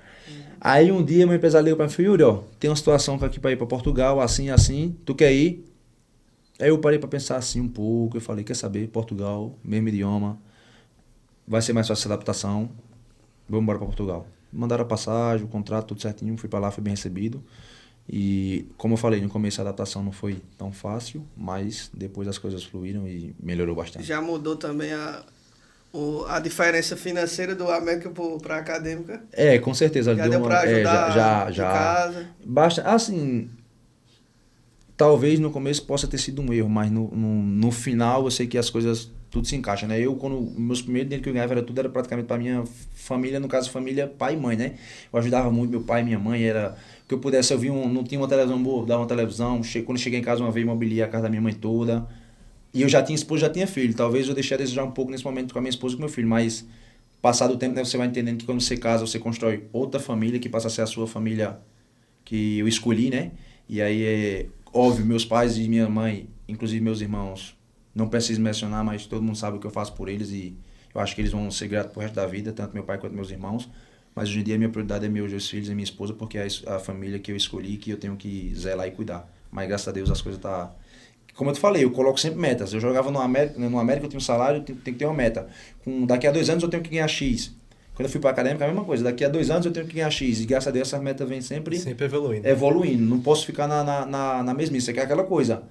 Aí um dia meu empresário ligou para mim e falou, Yuri, ó, tem uma situação aqui para ir para Portugal, assim, tu quer ir? Aí eu parei para pensar assim um pouco, eu falei, quer saber, Portugal, mesmo idioma, vai ser mais fácil essa adaptação, vamos embora para Portugal. Mandaram a passagem, o contrato, tudo certinho, fui para lá, fui bem recebido. E como eu falei, no começo a adaptação não foi tão fácil, mas depois as coisas fluíram e melhorou bastante. Já mudou também a diferença financeira do América para a Acadêmica? Com certeza. Já deu para ajudar já casa? Basta, assim, talvez no começo possa ter sido um erro, mas no final eu sei que as coisas tudo se encaixa, né? Meus primeiros dinheiro que eu ganhava era praticamente para minha família, no caso família pai e mãe, né? Eu ajudava muito meu pai e minha mãe, era que eu pudesse, não tinha uma televisão boa, dava uma televisão, quando cheguei em casa uma vez, mobiliei a casa da minha mãe toda, e eu já tinha esposa, já tinha filho, talvez eu deixei a desejar um pouco nesse momento com a minha esposa e com meu filho, mas passado o tempo, né, você vai entendendo que quando você casa, você constrói outra família, que passa a ser a sua família que eu escolhi, né? E aí, óbvio, meus pais e minha mãe, inclusive meus irmãos, não preciso mencionar, mas todo mundo sabe o que eu faço por eles e eu acho que eles vão ser gratos pro resto da vida, tanto meu pai quanto meus irmãos. Mas hoje em dia a minha prioridade é meus 2 filhos e minha esposa, porque é a família que eu escolhi, que eu tenho que zelar e cuidar. Mas graças a Deus as coisas tá... Como eu te falei, eu coloco sempre metas. Eu jogava no América eu tinha um salário, tem que ter uma meta. Daqui a 2 anos eu tenho que ganhar X. Quando eu fui para a Acadêmica, a mesma coisa. Daqui a 2 anos eu tenho que ganhar X. E graças a Deus essa meta vem sempre evoluindo. Não posso ficar na mesmice. Que é aquela coisa.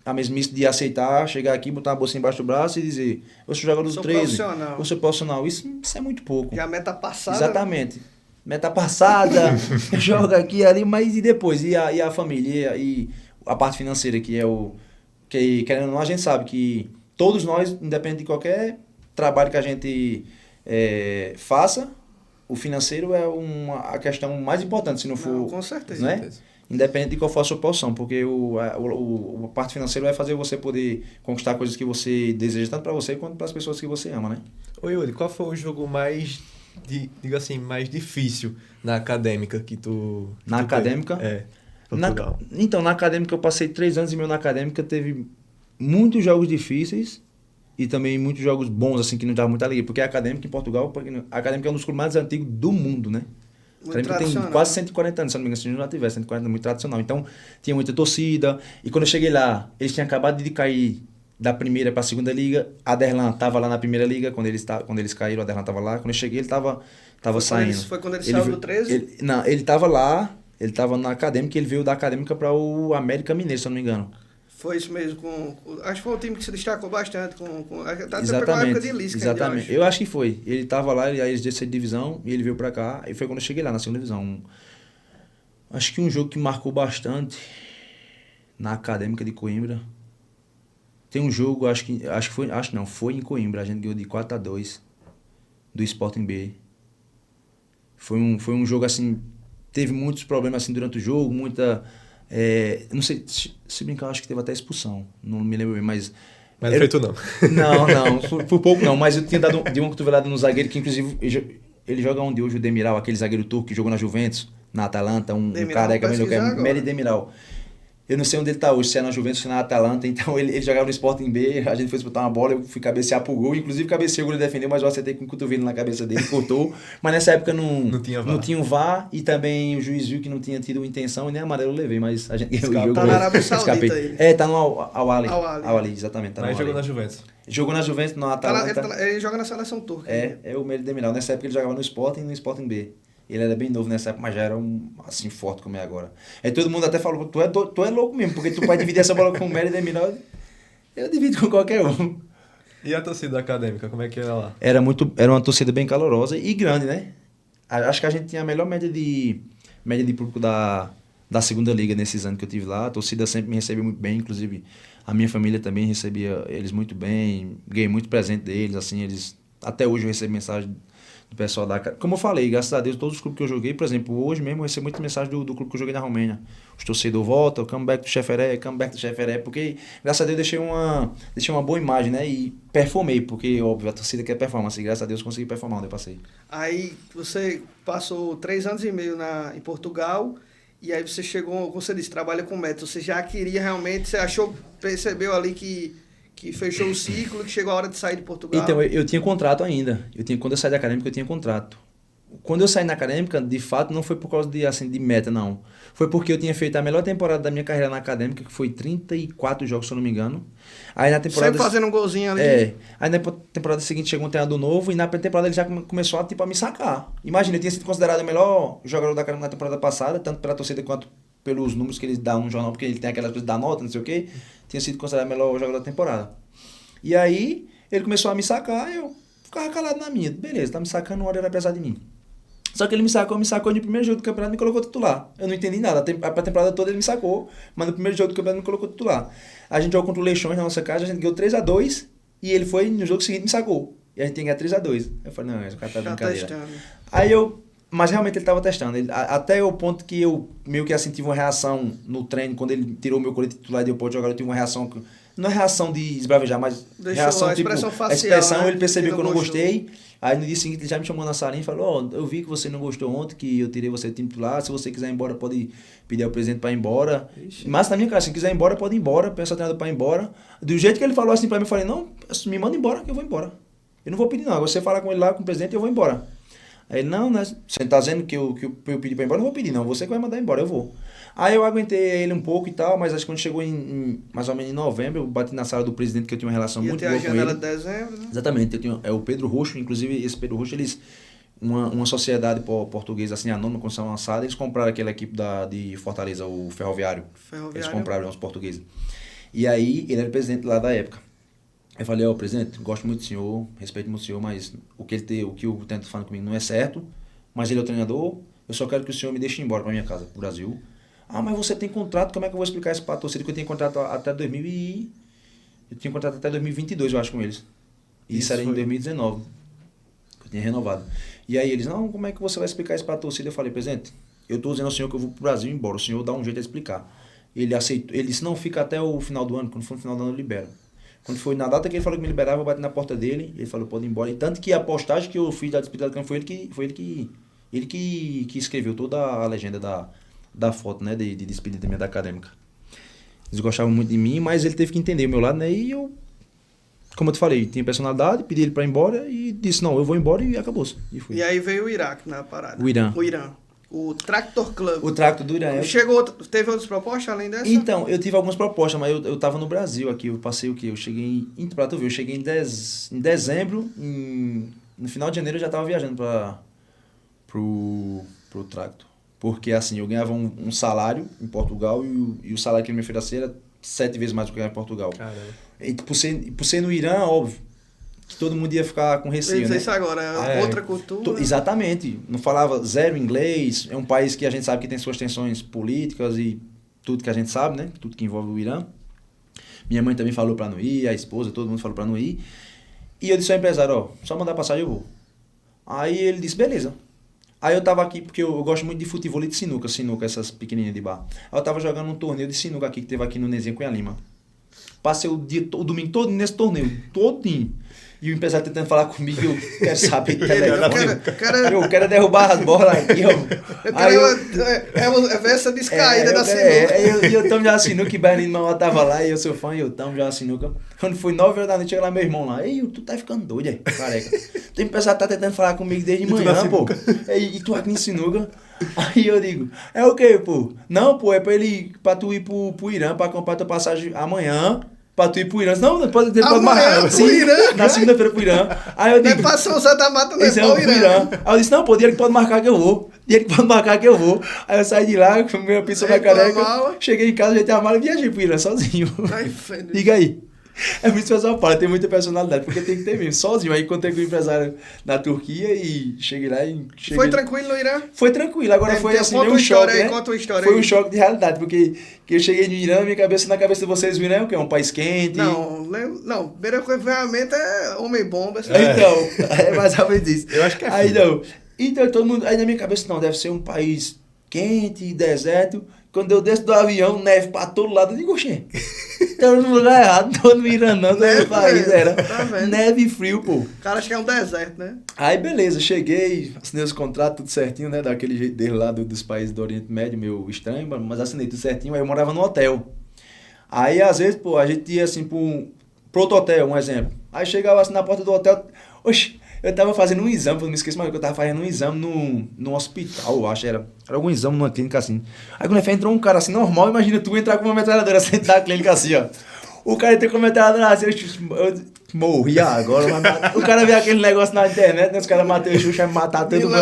A mesmice de aceitar, chegar aqui, botar uma bolsa embaixo do braço e dizer, eu sou jogador do 13, eu sou profissional. Isso é muito pouco. Já a meta passada. Exatamente. Né? Meta passada, joga aqui ali, mas e depois? E a família? E a parte financeira, que é o... que querendo ou não, a gente sabe que todos nós, independente de qualquer trabalho que a gente faça, o financeiro é a questão mais importante, se não for... Não, com certeza. Né? Independente de qual for a sua posição, porque a parte financeira vai fazer você poder conquistar coisas que você deseja, tanto para você quanto para as pessoas que você ama, né? Ô Yuri, qual foi o jogo mais diga assim, mais difícil na acadêmica que tu... Na acadêmica? Portugal. Então, na acadêmica eu passei 3 anos e meio na acadêmica, teve muitos jogos difíceis e também muitos jogos bons, assim, que não dava muita alegria. Porque a acadêmica em Portugal, a acadêmica é um dos clubes mais antigos do mundo, né? A acadêmica tem quase 140 anos, se não me engano, se não tivesse 140 anos, muito tradicional. Então, tinha muita torcida. E quando eu cheguei lá, eles tinham acabado de cair da primeira para a segunda liga. A Derlan estava lá na primeira liga, quando eles caíram, a Derlan estava lá. Quando eu cheguei, ele estava saindo. Foi quando ele saiu do 13? Não, ele estava lá, ele estava na acadêmica, ele veio da acadêmica para o América Mineiro, se eu não me engano. Foi isso mesmo, acho que foi um time que se destacou bastante Exatamente, com a época de Lisca. exatamente. Eu acho que foi. Ele estava lá, aí eles desceram de divisão e ele veio para cá. E foi quando eu cheguei lá na segunda divisão. Acho que um jogo que marcou bastante na Acadêmica de Coimbra. Tem um jogo, foi em Coimbra, a gente ganhou de 4-2 do Sporting B. Foi um jogo assim, teve muitos problemas assim durante o jogo, não sei, se brincar, acho que teve até expulsão, não me lembro bem, mas... Mas não foi tu não. Não, por pouco não, mas eu tinha dado uma cotovelada no zagueiro, que inclusive ele joga onde hoje, o Demiral, aquele zagueiro turco que jogou na Juventus, na Atalanta, um careca, Meri Demiral. Eu não sei onde ele tá hoje, se é na Juventus ou se é na Atalanta, então ele jogava no Sporting B, a gente foi disputar uma bola, eu fui cabecear pro gol, inclusive cabeceei, o goleiro defendeu, mas eu acertei com o cotovelo na cabeça dele, cortou, mas nessa época não tinha o VAR, e também o juiz viu que não tinha tido intenção, e nem amarelo eu levei, mas a gente ganhou o jogo. Tá na Arábia Saudita ele. Tá no Al-Ali, exatamente. Tá, mas jogou na Juventus. Jogou na Juventus, na Atalanta. Ele joga na seleção turca. É o Meri Demiral, nessa época ele jogava no Sporting e no Sporting B. Ele era bem novo nessa época, mas já era assim forte como é agora. Aí todo mundo até falou, tu é louco mesmo, porque tu pode dividir essa bola com o Meri Demiral, eu divido com qualquer um. E a torcida acadêmica, como é que era lá? Era uma torcida bem calorosa e grande, né? Acho que a gente tinha a melhor média de público da segunda liga nesses anos que eu tive lá. A torcida sempre me recebeu muito bem, inclusive a minha família também recebia eles muito bem. Ganhei muito presente deles, assim, até hoje eu recebo mensagem do pessoal como eu falei, graças a Deus, todos os clubes que eu joguei, por exemplo, hoje mesmo eu recebo muita mensagem do clube que eu joguei na Romênia. Os torcedores voltam, comeback do Cheferé, porque graças a Deus deixei uma boa imagem, né? E performei, porque, óbvio, a torcida quer performance, e graças a Deus consegui performar onde eu passei. Aí você passou 3 anos e meio em Portugal, e aí você chegou, como você disse, trabalha com método, você já queria realmente, você percebeu ali que fechou o ciclo, que chegou a hora de sair de Portugal? Então, eu tinha contrato ainda. Quando eu saí da acadêmica, eu tinha contrato. Quando eu saí na acadêmica, de fato, não foi por causa de meta, não. Foi porque eu tinha feito a melhor temporada da minha carreira na acadêmica, que foi 34 jogos, se eu não me engano. Aí na temporada... Sempre fazendo um golzinho ali. Aí na temporada seguinte chegou um treinador novo e na pré-temporada ele já começou a me sacar. Imagina, eu tinha sido considerado o melhor jogador da acadêmica na temporada passada, tanto pela torcida quanto pelos números que eles dão no jornal, porque ele tem aquelas coisas da nota, não sei o quê. Tinha sido considerado o melhor jogador da temporada. E aí, ele começou a me sacar, eu ficava calado na minha. Beleza, tá me sacando, uma hora era pesar de mim. Só que ele me sacou no primeiro jogo do campeonato e me colocou titular. Eu não entendi nada. A temporada toda ele me sacou, mas no primeiro jogo do campeonato me colocou titular. A gente jogou contra o Leixões na nossa casa, a gente ganhou 3-2 e ele foi no jogo seguinte me sacou. E a gente tem que ganhar 3-2. Eu falei, não, esse cara tá brincadeira. Aí mas realmente ele estava testando. Até o ponto que eu meio que assim tive uma reação no treino, quando ele tirou meu colete titular e deu para jogar, eu tive uma reação... Não é reação de esbravejar, mas reação a expressão tipo... facial, a expressão, né? ele percebeu que eu não gostei. Aí no dia seguinte ele já me chamou na salinha e falou, eu vi que você não gostou ontem, que eu tirei você do time titular, se você quiser ir embora, pode pedir ao presidente para ir embora. Ixi. Mas na minha cara, se quiser ir embora, pode ir embora, pensa o treinador para ir embora. Do jeito que ele falou assim para mim, eu falei, não, me manda embora que eu vou embora. Eu não vou pedir não, você falar com ele lá, com o presidente, eu vou embora. Aí ele, não, né? Você tá dizendo que eu pedi pra ir embora? Eu não vou pedir, não. Você que vai mandar embora, eu vou. Aí eu aguentei ele um pouco e tal, mas acho que quando chegou mais ou menos em novembro, eu bati na sala do presidente, que eu tinha uma relação muito boa com ele. E até a janela de dezembro, né? Exatamente. O Pedro Roxo, inclusive esse Pedro Roxo, uma sociedade portuguesa, assim, anônima, quando são lançadas, eles compraram aquela equipe de Fortaleza, o Ferroviário. Eles compraram, os portugueses. E aí, ele era o presidente lá da época. Eu falei, presidente, gosto muito do senhor, respeito muito do senhor, mas o que o tenta falando comigo não é certo, mas ele é o treinador, eu só quero que o senhor me deixe embora para minha casa, pro Brasil. Mas você tem contrato, como é que eu vou explicar isso para a torcida, que eu tenho contrato até 2022, eu acho, com eles. E isso era em 2019, que eu tinha renovado. E aí eles, não, como é que você vai explicar isso para a torcida? Eu falei, presidente, eu estou dizendo ao senhor que eu vou pro Brasil embora, o senhor dá um jeito de explicar. Ele aceitou, ele disse, não, fica até o final do ano, quando for no final do ano eu libero. Quando foi na data que ele falou que me liberava, eu bati na porta dele, ele falou, pode ir embora. E tanto que a postagem que eu fiz da despedida do campo foi ele que escreveu toda a legenda da foto, né, de despedida minha da acadêmica. Eles gostavam muito de mim, mas ele teve que entender o meu lado, né, e eu, como eu te falei, tinha personalidade, pedi ele pra ir embora e disse, não, eu vou embora e acabou-se. E aí veio o Iraque na parada. O Irã. O Tractor Club. O Tractor do Irã. Teve outras propostas além dessa? Então, eu tive algumas propostas, mas eu tava no Brasil aqui, eu passei o quê? Eu cheguei pra tu ver, eu cheguei em dezembro, no final de janeiro eu já tava viajando pro Tractor. Porque assim, eu ganhava um salário em Portugal e o salário que ele me oferecia era 7 vezes mais do que eu ganhava em Portugal. Caramba. E por ser no Irã, óbvio, que todo mundo ia ficar com receio, né? Isso agora, outra cultura. Exatamente. Não falava zero inglês. É um país que a gente sabe que tem suas tensões políticas e tudo que a gente sabe, né? Tudo que envolve o Irã. Minha mãe também falou pra não ir, a esposa, todo mundo falou pra não ir. E eu disse ao empresário, ó, só mandar passagem eu vou. Aí ele disse, beleza. Aí eu tava aqui, porque eu gosto muito de futebol e de sinuca, essas pequenininhas de bar. Aí eu tava jogando um torneio de sinuca aqui, que teve aqui no Nezinho Cunha Lima. Passei o domingo todo nesse torneio, todinho. E o empresário tentando falar comigo, eu quero saber eu quero derrubar as bolas aqui, ó. É essa descaída da sinuca. Eu tamo já sinuca, e Bernardo Mauá tava lá, e eu sou fã, e eu tamo já sinuca. Quando foi 9 horas da noite, chega lá meu irmão lá. Ei, tu tá ficando doido, aí, careca. O empresário tá tentando falar comigo desde manhã, pô. E tu aqui em sinuca. Aí eu digo, é o quê, pô? Não, pô, é pra tu ir pro Irã, pra comprar tua passagem amanhã. Pra tu ir pro Irã. Não pode marcar. Sim, Irã, na segunda-feira pro Irã. Aí eu digo... Não é pra São José da Mata, não é pro Irã. Aí eu disse, não, pô, dia que pode marcar que eu vou. Aí eu saí de lá, com minha pizza na careca. Cheguei em casa, ajeitei a mala e viajei pro Irã sozinho. Ai, diga aí. É muito pessoal fala, tem muita personalidade, porque tem que ter mesmo, sozinho. Aí encontrei com o empresário na Turquia e cheguei lá e... Foi tranquilo no Irã? Foi tranquilo, agora foi assim, meio um choque, né? Foi um choque de realidade, porque que eu cheguei no Irã, na cabeça de vocês, o Irã é o quê? Um país quente? Não, primeira ferramenta é homem-bomba. Então, é mais ou menos isso. Eu acho que é aí não. Então, todo mundo, aí na minha cabeça, não, deve ser um país quente, deserto. Quando eu desço do avião, neve pra todo lado, eu digo, oxê, tô no lugar errado, tô no Irã não, tô no país, era neve e frio, pô. O cara acha que é um deserto, né? Aí beleza, cheguei, assinei os contratos, tudo certinho, né, daquele jeito dele lá dos países do Oriente Médio, meio estranho, mas assinei tudo certinho, aí eu morava no hotel. Aí às vezes, pô, a gente ia assim pro outro hotel, um exemplo. Aí chegava assim na porta do hotel, oxi, eu tava fazendo um exame, não me esqueço mais que eu tava fazendo um exame no hospital, eu acho, era algum exame numa clínica assim. Aí quando entrou um cara assim, normal, imagina tu entrar com uma metralhadora assim da clínica assim, ó. O cara entrou com uma metralhadora assim, eu morri agora, o cara vê aquele negócio na internet, né, os caras matam o Xuxa, vai matar todo mundo,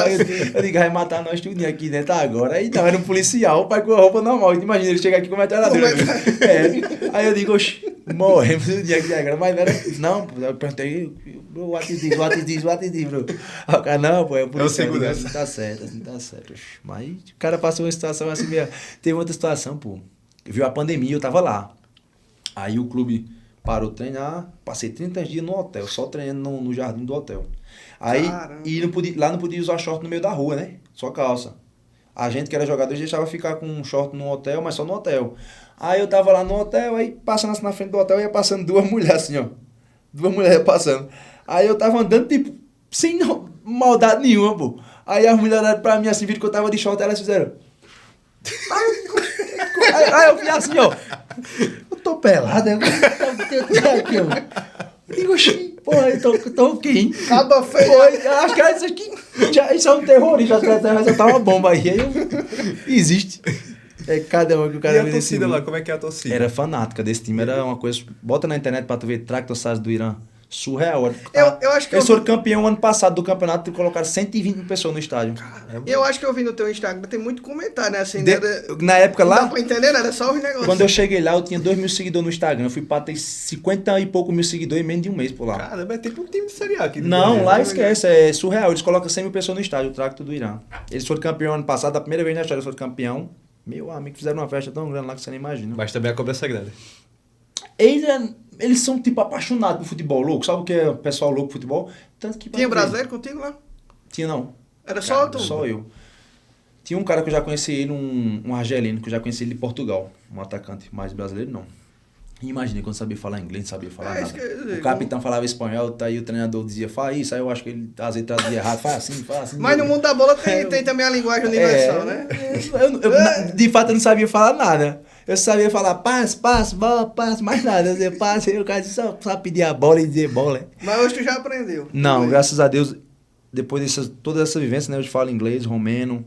eu digo, vai matar nós tudinho aqui dentro agora. Aí não, era um policial, o pai com a roupa normal, imagina ele chega aqui com uma metralhadora. Aí eu digo, oxi, morremos no dia aqui agora, mas não, eu perguntei, what is this, bro? O cara, não, pô, é o policial, assim tá certo. Mas o cara passou uma situação assim mesmo. Teve outra situação, pô, viu a pandemia, eu tava lá. Aí o clube parou de treinar, passei 30 dias no hotel, só treinando no jardim do hotel. Aí, lá não podia usar short no meio da rua, né? Só calça. A gente que era jogador deixava ficar com um short no hotel, mas só no hotel. Aí eu tava lá no hotel, aí passando assim na frente do hotel, ia passando 2 mulheres assim, ó. 2 mulheres passando. Aí eu tava andando, tipo, sem maldade nenhuma, pô. Aí as mulheres olharam pra mim assim, viram que eu tava de short, elas fizeram... Aí eu fui assim, ó. Eu tô pelado, eu aqui, ó. Digo, porra, eu tô quem? Acaba feio. Acho que isso aqui. Isso é um terrorista, acho que vai soltar uma bomba aí. Existe. É cada um que o cara vê. E a torcida lá, como é que é a torcida? Era fanática desse time, era uma coisa. Bota na internet pra tu ver Tractor Stars do Irã. Surreal. Eu acho que eles foram campeão ano passado do campeonato e colocaram 120 mil pessoas no estádio. Caramba. Eu acho que eu vi no teu Instagram, tem muito comentário, né? Assim, na época lá... Não dá pra entender, era só os negócios. Quando eu cheguei lá, eu tinha 2 mil seguidores no Instagram. Eu fui pra ter 50 e poucos mil seguidores em menos de um mês por lá. Caramba, é tipo um time de Série A aqui. Não, lá esquece, é surreal. Eles colocam 100 mil pessoas no estádio, o Tractor do Irã. Eles foram campeão ano passado, a primeira vez na história eles foram campeão. Meu amigo, fizeram uma festa tão grande lá que você nem imagina. Mas também a cobrança é grande. Eles são, tipo, apaixonados por futebol, louco. Sabe o que é o pessoal louco por futebol? Tanto que tinha brasileiro contigo lá? Tinha, não. Era só tu? Só eu. Tinha um cara que eu já conheci ele, um argelino, que eu já conheci ele de Portugal. Um atacante, mais brasileiro, não. Imagina, quando sabia falar inglês, não sabia falar nada. O capitão falava espanhol, tá aí o treinador dizia, faz isso, aí eu acho que ele às vezes traduzia errado, faz assim. Mas no mundo da bola tem também a linguagem universal, né? De fato, eu não sabia falar nada. Eu sabia falar passe, bola, passe, mais nada. Eu dizia passe, aí o cara só pedia a bola e dizer bola. Mas hoje tu já aprendeu. Não, graças a Deus, depois de toda essa vivência, né, eu falo inglês, romeno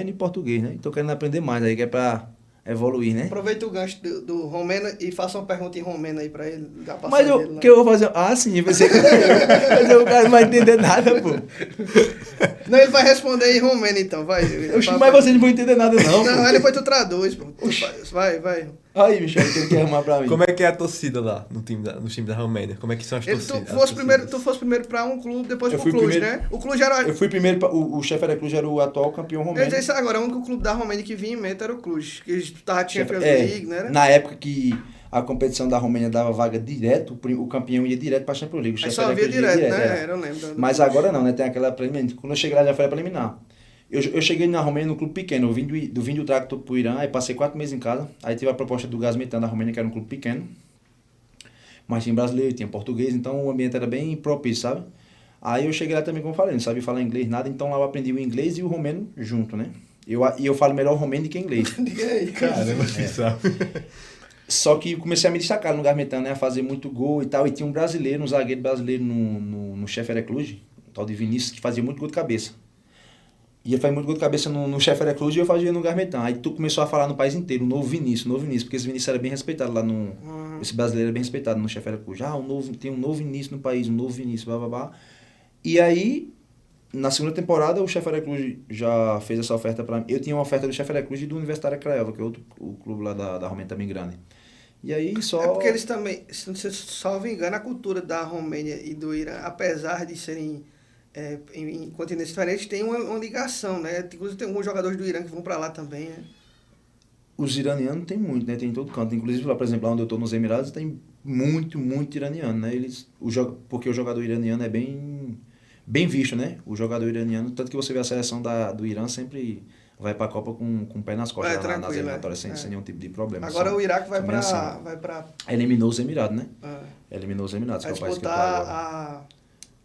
e português, né? Tô querendo aprender mais aí, que é pra evoluir, né? Aproveita o gancho do romeno e faça uma pergunta em romeno aí pra ele. Mas o que eu vou fazer? Ah, sim, eu pensei que mas o cara não vai entender nada, pô. Não, ele vai responder em romeno então, vai. Mas vocês não vão entender nada, não. Não, aí depois tu traduz, pô. Vai. Aí, Michel, o que ele quer arrumar pra mim? Como é que é a torcida lá no time da Romênia? Como é que são as torcidas? Tu fosse primeiro pra um clube, depois pro Cluj, né? O Cluj era... Eu fui primeiro, o Chapecoense era o atual campeão romeno. Eu disse isso agora, o único clube da Romênia que vinha em mente era o Cluj, que tava Champions League, né? Na época que a competição da Romênia dava vaga direto, o campeão ia direto pra Champions League. Aí só via direto, né? Eu lembro. Mas agora não, né? Tem aquela preliminar. Quando eu cheguei lá já foi a preliminar. Eu cheguei na Romênia no clube pequeno, eu vim do Tractor pro Irã, aí passei 4 meses em casa, aí tive a proposta do Gazmetan da Romênia, que era um clube pequeno, mas tinha brasileiro, tinha português, então o ambiente era bem propício, sabe? Aí eu cheguei lá também, como eu falei, não sabia falar inglês, nada, então lá eu aprendi o inglês e o romeno junto, né? Eu falo melhor romeno do que inglês. Caramba, que sabe. Só que comecei a me destacar no Gazmetan, né? A fazer muito gol e tal, e tinha um zagueiro brasileiro no Chapecoense, um tal de Vinícius, que fazia muito gol de cabeça. E ele faz muito gol de cabeça no Chapecoense e eu fazia no Gazmetan. Aí tu começou a falar no país inteiro, o novo Vinícius, porque esse Vinícius era bem respeitado lá no... Esse brasileiro era bem respeitado no Chapecoense. Tem um novo Vinícius no país, um novo Vinícius, blá, blá, blá. E aí, na segunda temporada, o Chapecoense já fez essa oferta pra mim. Eu tinha uma oferta do Chapecoense e do Universitário Craiova, que é o clube lá da Romênia também grande. E aí só... É porque eles também, se não salvo engano, a cultura da Romênia e do Irã, apesar de serem... em continentes diferentes tem uma ligação, né? Inclusive tem alguns jogadores do Irã que vão para lá também, né? Os iranianos tem muito, né? Tem em todo canto. Inclusive, lá, por exemplo, lá onde eu estou nos Emirados, tem muito iraniano, né? Porque o jogador iraniano é bem visto, né? O jogador iraniano, tanto que você vê a seleção do Irã sempre vai para a Copa com o pé nas costas, nas eliminatórias, sem nenhum tipo de problema. Agora o Iraque vai para... Eliminou os Emirados, né? Eliminou os Emirados, que é o país que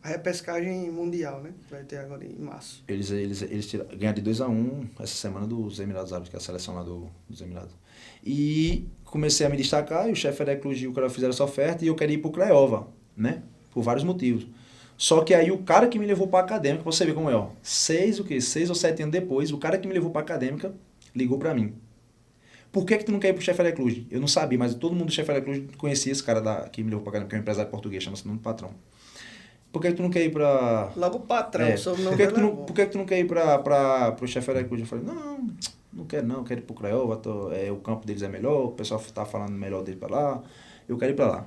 a repescagem mundial, né? Vai ter agora em março. Eles ganharam de 2-1 essa semana dos Emirados Árabes, que é a seleção lá dos Emirados. E comecei a me destacar, e o Chapecoense e o cara fizeram essa oferta, e eu queria ir pro Craiova, né? Por vários motivos. Só que aí o cara que me levou pra Acadêmica, você vê como é, ó. 6 ou 7 anos depois, o cara que me levou pra Acadêmica ligou pra mim. Por que tu não quer ir pro Chapecoense? Eu não sabia, mas todo mundo do Chapecoense conhecia esse cara que me levou pra Acadêmica, que é um empresário português, chama-se Nuno Patrão. Por que tu não quer ir pra... Logo o patrão, por que tu não quer ir pro Chapecoense? Eu falei, não quero não, quero ir pro Craiova, o campo deles é melhor, o pessoal tá falando melhor dele pra lá, eu quero ir pra lá.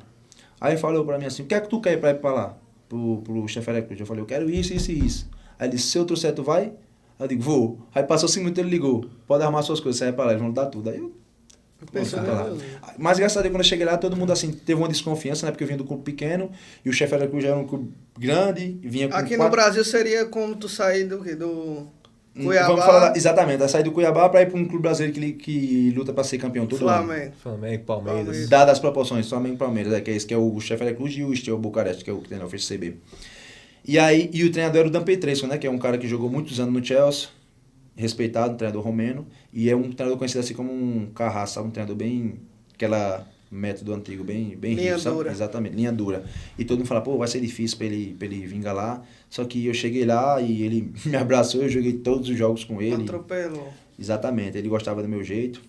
Aí ele falou pra mim assim, o que é que tu quer pra ir pra lá, pro Chapecoense? Eu falei, eu quero isso. Aí ele disse, se eu trouxer, tu vai? Aí eu digo, vou. Aí passou 5 minutos, ele ligou, pode arrumar suas coisas, sai pra lá, eles vão dar tudo. Aí eu... Mas graças a Deus, quando eu cheguei lá, todo mundo assim teve uma desconfiança, né? Porque eu vinha do clube pequeno e o Chapecoense já era um clube grande e vinha com aqui no Brasil seria como tu sair do Cuiabá. Vamos falar exatamente, sair do Cuiabá para ir para um clube brasileiro que luta para ser campeão todo ano. Flamengo, Palmeiras. Dadas as proporções, Flamengo e Palmeiras, que é esse que é o Chapecoense e o Steaua Bucareste, que é o que tem na FCB. E aí, o treinador era o Dan Petrescu, né? Que é um cara que jogou muitos anos no Chelsea, respeitado, um treinador romeno, e é um treinador conhecido assim como um Carrasco, sabe? Um treinador bem... aquela método antigo, bem linha rígido, dura. Sabe? Exatamente, linha dura. E todo mundo fala, pô, vai ser difícil pra ele vingar lá. Só que eu cheguei lá e ele me abraçou, eu joguei todos os jogos com ele. Atropelou. Exatamente, ele gostava do meu jeito.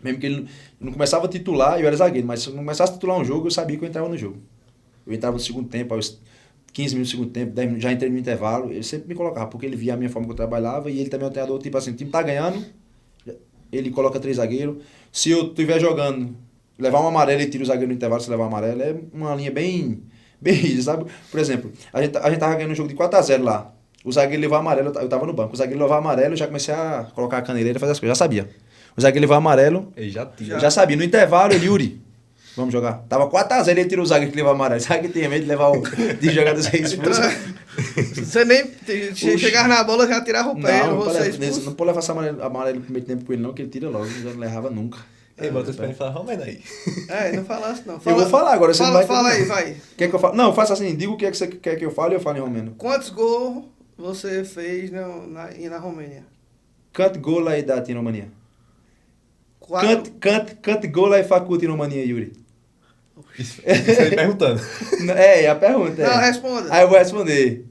Mesmo que ele não começava a titular, eu era zagueiro, mas se eu não começasse a titular um jogo, eu sabia que eu entrava no jogo. Eu entrava no segundo tempo, aos 15 minutos do segundo tempo, 10 minutos, já entrei no intervalo, ele sempre me colocava, porque ele via a minha forma que eu trabalhava, e ele também é um treinador, tipo assim, o time tá ganhando, ele coloca 3 zagueiros. Se eu estiver jogando, levar um amarelo e tira o zagueiro no intervalo, se levar um amarelo, é uma linha bem rígida, sabe? Por exemplo, a gente tava ganhando um jogo de 4-0 lá, o zagueiro levou amarelo, eu tava no banco, o zagueiro levou amarelo, eu já comecei a colocar a caneleira e fazer as coisas, já sabia. O zagueiro levou amarelo, já sabia, no intervalo, ele, Yuri, vamos jogar. Tava 4-0, ele tirou o zagueiro que levou amarelo. Sabe que tem medo de jogar dos reis expulsos? Você nem chegar na bola, já tirava o pé. Não pode levar esse amarelo no primeiro tempo com ele não, que ele tira logo, já não levava nunca. Ei, bota pra ele falar Romeno aí. Não falasse não. Eu vou falar agora, você não vai Fala aí, vai. Quer que eu fale? Não, faça assim, diga o que é que você quer que eu fale e eu falo em romeno. Quantos gols você fez na Romênia? Cânt gol lá da România. 4. Cânt gol lá e facut em România, Yuri. Isso ele perguntando. É a pergunta. Não, responda. Aí eu vou responder.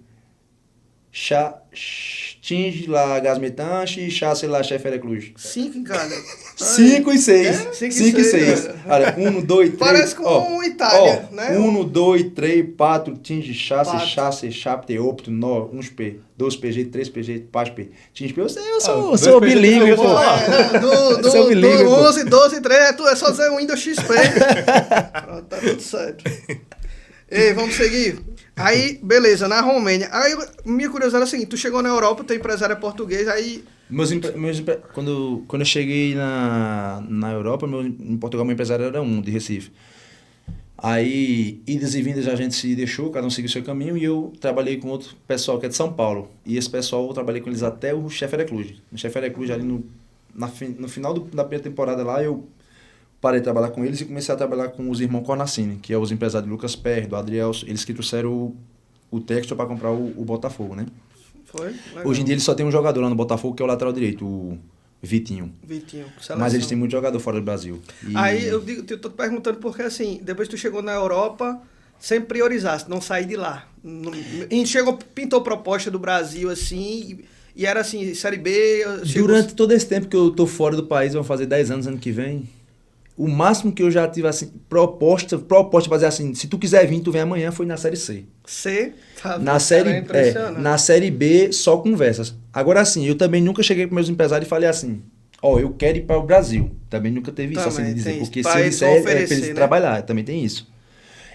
Tinge lá Gasmetanche, chasse lá Chefere Cluj. 5 em cada. 5 e 6. 5 e 6. Olha, 1, 2, 3. Parece com Itália, né? 1, 2, 3, 4, tinge, chasse, Quatro. chasse, chapte, opto, nó, 1 P, 2 PG, 3 PG, pas P. Tinge P, eu sou dois bilíngue, PG, pô. Do Sou bilíngue, pô. 11, 12, 13, é só dizer Windows XP. Pronto, tá tudo certo. Ei, vamos seguir. Aí, beleza, na Romênia. Aí, minha curiosidade é a seguinte, tu chegou na Europa, teu empresário é português, aí... Quando eu cheguei na Europa, em Portugal, meu empresário era de Recife. Aí, idas e vindas, a gente se deixou, cada um seguiu seu caminho, e eu trabalhei com outro pessoal que é de São Paulo. E esse pessoal, eu trabalhei com eles até o Chefere Cluj. No Chefere Cluj, ali no final da primeira temporada lá, eu parei de trabalhar com eles e comecei a trabalhar com os irmãos Cornacini, que é os empresários do Lucas Perry, do Adriel, eles que trouxeram o texto para comprar o Botafogo, né? Foi? Legal. Hoje em dia eles só tem um jogador lá no Botafogo, que é o lateral direito, o Vitinho. Seleção. Mas eles têm muito jogador fora do Brasil. Aí eu tô te perguntando porque assim, depois que tu chegou na Europa, sempre priorizaste, não sair de lá. Pintou proposta do Brasil assim, e era assim, Série B... Durante todo esse tempo que eu tô fora do país, vão fazer 10 anos ano que vem, o máximo que eu já tive assim, proposta pra dizer assim, se tu quiser vir, tu vem amanhã, foi na Série C. Tá Na série B, só conversas. Agora, assim, eu também nunca cheguei para meus empresários e falei assim, eu quero ir para o Brasil. Também nunca teve isso, assim, de dizer. Porque se eu disser, para eles trabalhar, também tem isso.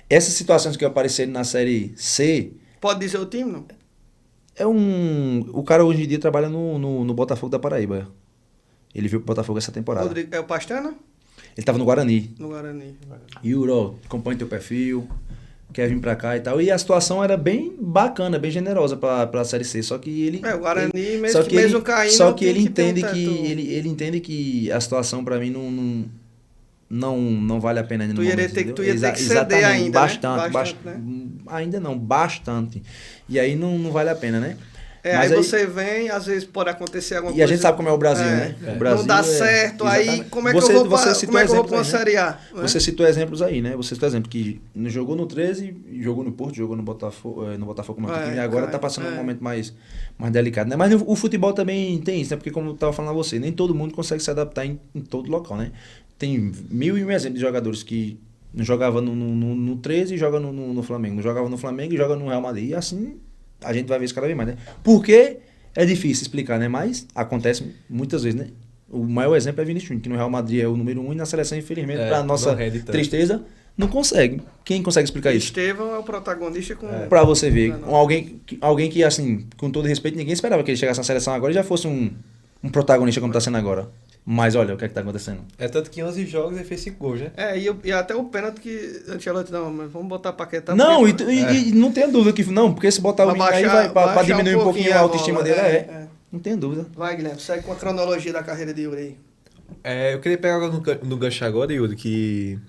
Essas situações que apareceram na Série C... Pode dizer o time, não? O cara hoje em dia trabalha no Botafogo da Paraíba. Ele veio pro Botafogo essa temporada. Rodrigo, é o Pastana? Ele tava no Guarani. No Guarani. Yuro, acompanha teu perfil, quer vir pra cá e tal. E a situação era bem bacana, bem generosa pra Série C. Só que ele... o Guarani, mesmo caindo... Só que ele entende ele entende que a situação pra mim não vale a pena ainda no momento. Tu ia ter que ceder ainda, bastante, né? Ainda não, bastante. E aí não vale a pena, né? Mas aí você vem, às vezes pode acontecer alguma coisa... E a gente sabe como é o Brasil, né? O Brasil não dá certo, aí como é que eu vou para uma Série A? Você citou exemplos aí, né? Você citou exemplo que jogou no 13, jogou no Porto, jogou no Botafogo e agora tá passando um momento mais delicado, né? Mas o futebol também tem isso, né? Porque como eu tava falando a você, nem todo mundo consegue se adaptar em todo local, né? Tem mil e um exemplos de jogadores que não jogavam no 13 e jogam no Flamengo. Não jogava no Flamengo e joga no Real Madrid. E assim... a gente vai ver isso cada vez mais, né? Porque é difícil explicar, né? Mas acontece muitas vezes, né? O maior exemplo é Vinícius Júnior, que no Real Madrid é o número 1 e na seleção, infelizmente, para nossa tristeza, não consegue. Quem consegue explicar isso? Estevão é o protagonista com... Para você ver, alguém que, assim, com todo respeito, ninguém esperava que ele chegasse na seleção agora e já fosse um protagonista como está sendo agora. Mas olha o que é que tá acontecendo. É tanto que em 11 jogos ele fez 5 gols, né? E até o pênalti que Ancelotti, não, mas vamos botar Paquetá. Não, e não tem dúvida que não, porque se botar o menino aí vai pra diminuir um pouquinho a autoestima dele, não tem dúvida. Vai, Guilherme, segue com a cronologia da carreira de Yuri aí. Eu queria pegar no gancho agora, Yuri, que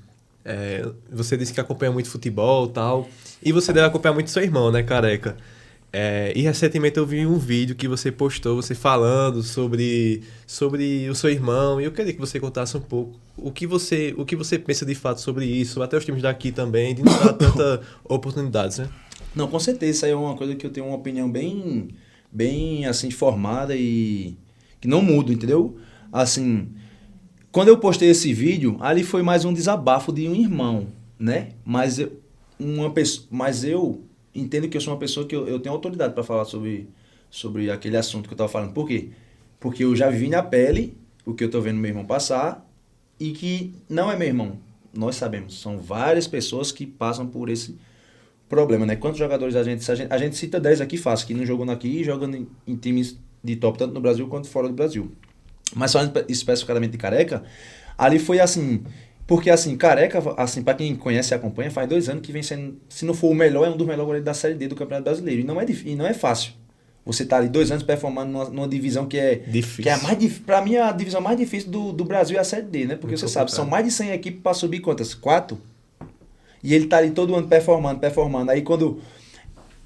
você disse que acompanha muito futebol e tal, e você deve acompanhar muito seu irmão, né, Careca? E recentemente eu vi um vídeo que você postou, você falando sobre o seu irmão, e eu queria que você contasse um pouco o que você pensa de fato sobre isso, até os times daqui também, de não dar tanta oportunidades, né? Não, com certeza, isso aí é uma coisa que eu tenho uma opinião bem assim, formada e que não muda, entendeu? Assim, quando eu postei esse vídeo, ali foi mais um desabafo de um irmão, né? Mas eu entendo que eu sou uma pessoa que eu tenho autoridade para falar sobre aquele assunto que eu estava falando. Por quê? Porque eu já vivi na pele o que eu estou vendo meu irmão passar e que não é meu irmão. Nós sabemos, são várias pessoas que passam por esse problema, né? Quantos jogadores a gente cita 10 aqui fácil, que não jogam aqui e jogam em times de top, tanto no Brasil quanto fora do Brasil. Mas falando especificamente de Careca, ali foi assim... Porque, assim, Careca, assim, para quem conhece e acompanha, faz 2 anos que vem sendo, se não for o melhor, é um dos melhores goleiros da Série D do Campeonato Brasileiro. E não é fácil. Você tá ali 2 anos performando numa divisão que é... Difícil. Que é a mais difícil. Pra mim, a divisão mais difícil do Brasil é a Série D, né? Porque você sabe, são mais de 100 equipes pra subir quantas? 4? E ele tá ali todo ano performando. Aí quando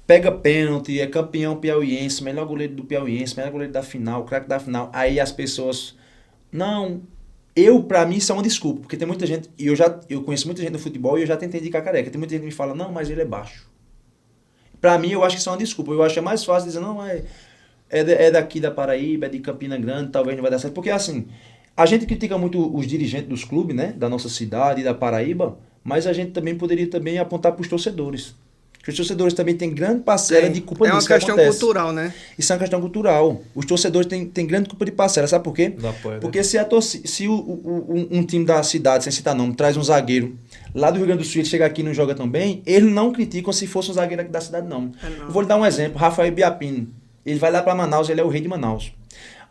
pega pênalti, é campeão piauiense, melhor goleiro do piauiense, melhor goleiro da final, craque da final. Aí as pessoas... Não... Pra mim, isso é uma desculpa. Porque tem muita gente... E eu conheço muita gente do futebol e eu já tentei indicar Careca. Tem muita gente que me fala, não, mas ele é baixo. Pra mim, eu acho que isso é uma desculpa. Eu acho que é mais fácil dizer, não, é daqui da Paraíba, é de Campina Grande, talvez não vai dar certo. Porque, assim, a gente critica muito os dirigentes dos clubes, né? Da nossa cidade, da Paraíba, mas a gente também poderia também apontar para os torcedores. Porque os torcedores também têm grande parcela de culpa disso. É uma questão cultural, né? Isso é uma questão cultural. Os torcedores têm grande culpa de parcela. Sabe por quê? Apoio, porque se um time da cidade, sem citar nome, traz um zagueiro lá do Rio Grande do Sul, ele chega aqui e não joga tão bem, eles não criticam se fosse um zagueiro aqui da cidade, não. Eu vou lhe dar um exemplo. Rafael Biapino. Ele vai lá para Manaus, ele é o rei de Manaus.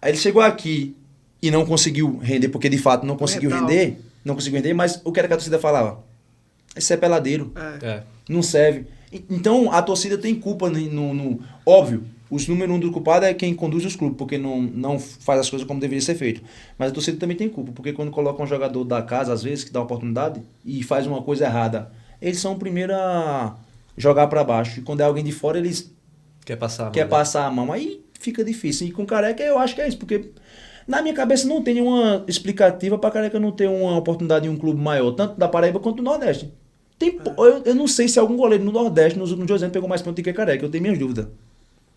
Aí ele chegou aqui e não conseguiu render, porque de fato não conseguiu render, mas o que era que a torcida falava? Esse é peladeiro. Não serve. Então a torcida tem culpa óbvio, os número 1 do culpado é quem conduz os clubes, porque não faz as coisas como deveria ser feito. Mas a torcida também tem culpa, porque quando coloca um jogador da casa, às vezes, que dá oportunidade, e faz uma coisa errada, eles são o primeiro a jogar para baixo. E quando é alguém de fora, eles quer passar a mão. Aí fica difícil. E com Careca eu acho que é isso, porque na minha cabeça não tem nenhuma explicativa para Careca não ter uma oportunidade em um clube maior, tanto da Paraíba quanto do Nordeste. Eu não sei se algum goleiro no Nordeste nos últimos 2 anos pegou mais pontos do que Careca, eu tenho minhas dúvidas.